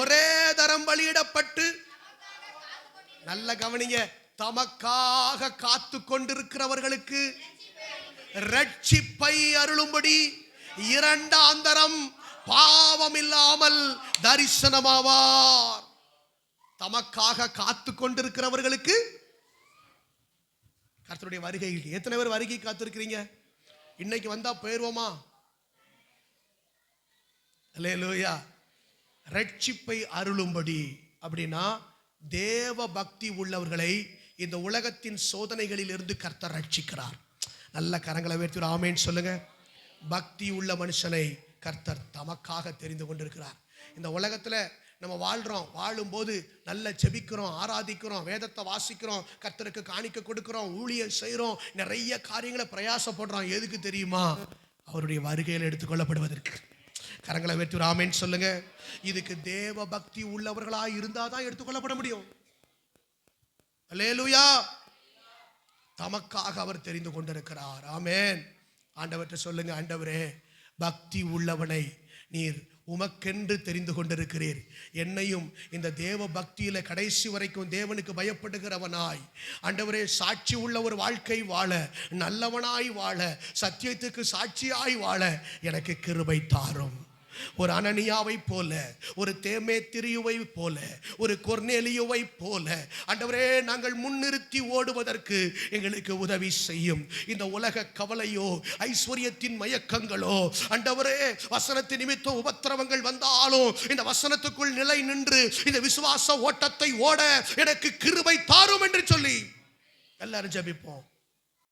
ஒரே தரம் பலியிடப்பட்டு, நல்ல கவனிங்க, தமக்காக காத்து கொண்டிருக்கிறவர்களுக்கு ரட்சிப்பை அருளும்படி இரண்டாம் தரம் பாவம் இல்லாமல் தரிசனமாவார். தமக்காக காத்து கொண்டிருக்கிறவர்களுக்கு கர்த்தருடைய வருகைக்கு. எத்தனை பேர் வருகை காத்திருக்கிறீங்க? இன்னைக்கு வந்தா போயிருவோமா? அல்லேலூயா. ரட்சிப்பை அருளும்படி அப்படின்னா தேவ பக்தி உள்ளவர்களை இந்த உலகத்தின் சோதனைகளில் இருந்து கர்த்தர் ரட்சிக்கிறார். நல்ல கரங்களை உயர்த்தி ஒரு ஆமென் சொல்லுங்க. பக்தி உள்ள மனுஷனை கர்த்தர் தமக்காக தெரிந்து கொண்டிருக்கிறார். இந்த உலகத்துல நம்ம வாழ்றோம். வாழும்போது நல்ல ஜெபிக்கிறோம், ஆராதிக்கிறோம், வேதத்தை வாசிக்கிறோம், கர்த்தருக்கு காணிக்க கொடுக்கிறோம், ஊழியம் செய்கிறோம், நிறைய காரியங்களை பிரயாசப்படுறோம். எதுக்கு தெரியுமா? அவருடைய வருகையில் எடுத்துக்கொள்ளப்படுவதற்கு. கரங்களை வெற்றி ஒரு ஆமென் சொல்லுங்க. இதுக்கு தேவ பக்தி உள்ளவர்களாய் இருந்தாதான் எடுத்துக்கொள்ளப்பட முடியும். அல்லேலூயா. தமக்காக அவர் தெரிந்து கொண்டிருக்கிறார். ஆமென். ஆண்டவர்கிட்ட சொல்லுங்க, ஆண்டவரே பக்தி உள்ளவனை நீர் உமக்கென்று தெரிந்து கொண்டிருக்கிறீர். என்னையும் இந்த தேவ பக்தியில கடைசி வரைக்கும் தேவனுக்கு பயப்படுகிறவனாய், ஆண்டவரே சாட்சி உள்ள ஒரு வாழ்க்கை வாழ, நல்லவனாய் வாழ, சத்தியத்துக்கு சாட்சியாய் வாழ எனக்கு கிருபை தாரும். ஒரு அனனியாவை போல, ஒரு தேமேத்திரியுவை போல, ஒரு கொர்நேலியுவை போல ஆண்டவரே நாங்கள் முன்னிறுத்தி ஓடுவதற்கு எங்களுக்கு உதவி செய்யும். இந்த உலக கவலையோ, ஐஸ்வர்யத்தின் மயக்கங்களோ, ஆண்டவரே வசனத்தின் நிமித்தம் உபத்திரவங்கள் வந்தாலும் இந்த வசனத்துக்குள் நிலை நின்று இந்த விசுவாச ஓட்டத்தை ஓட எனக்கு கிருபை தாரும் என்று சொல்லி எல்லாரும் ஜெபிப்போம்.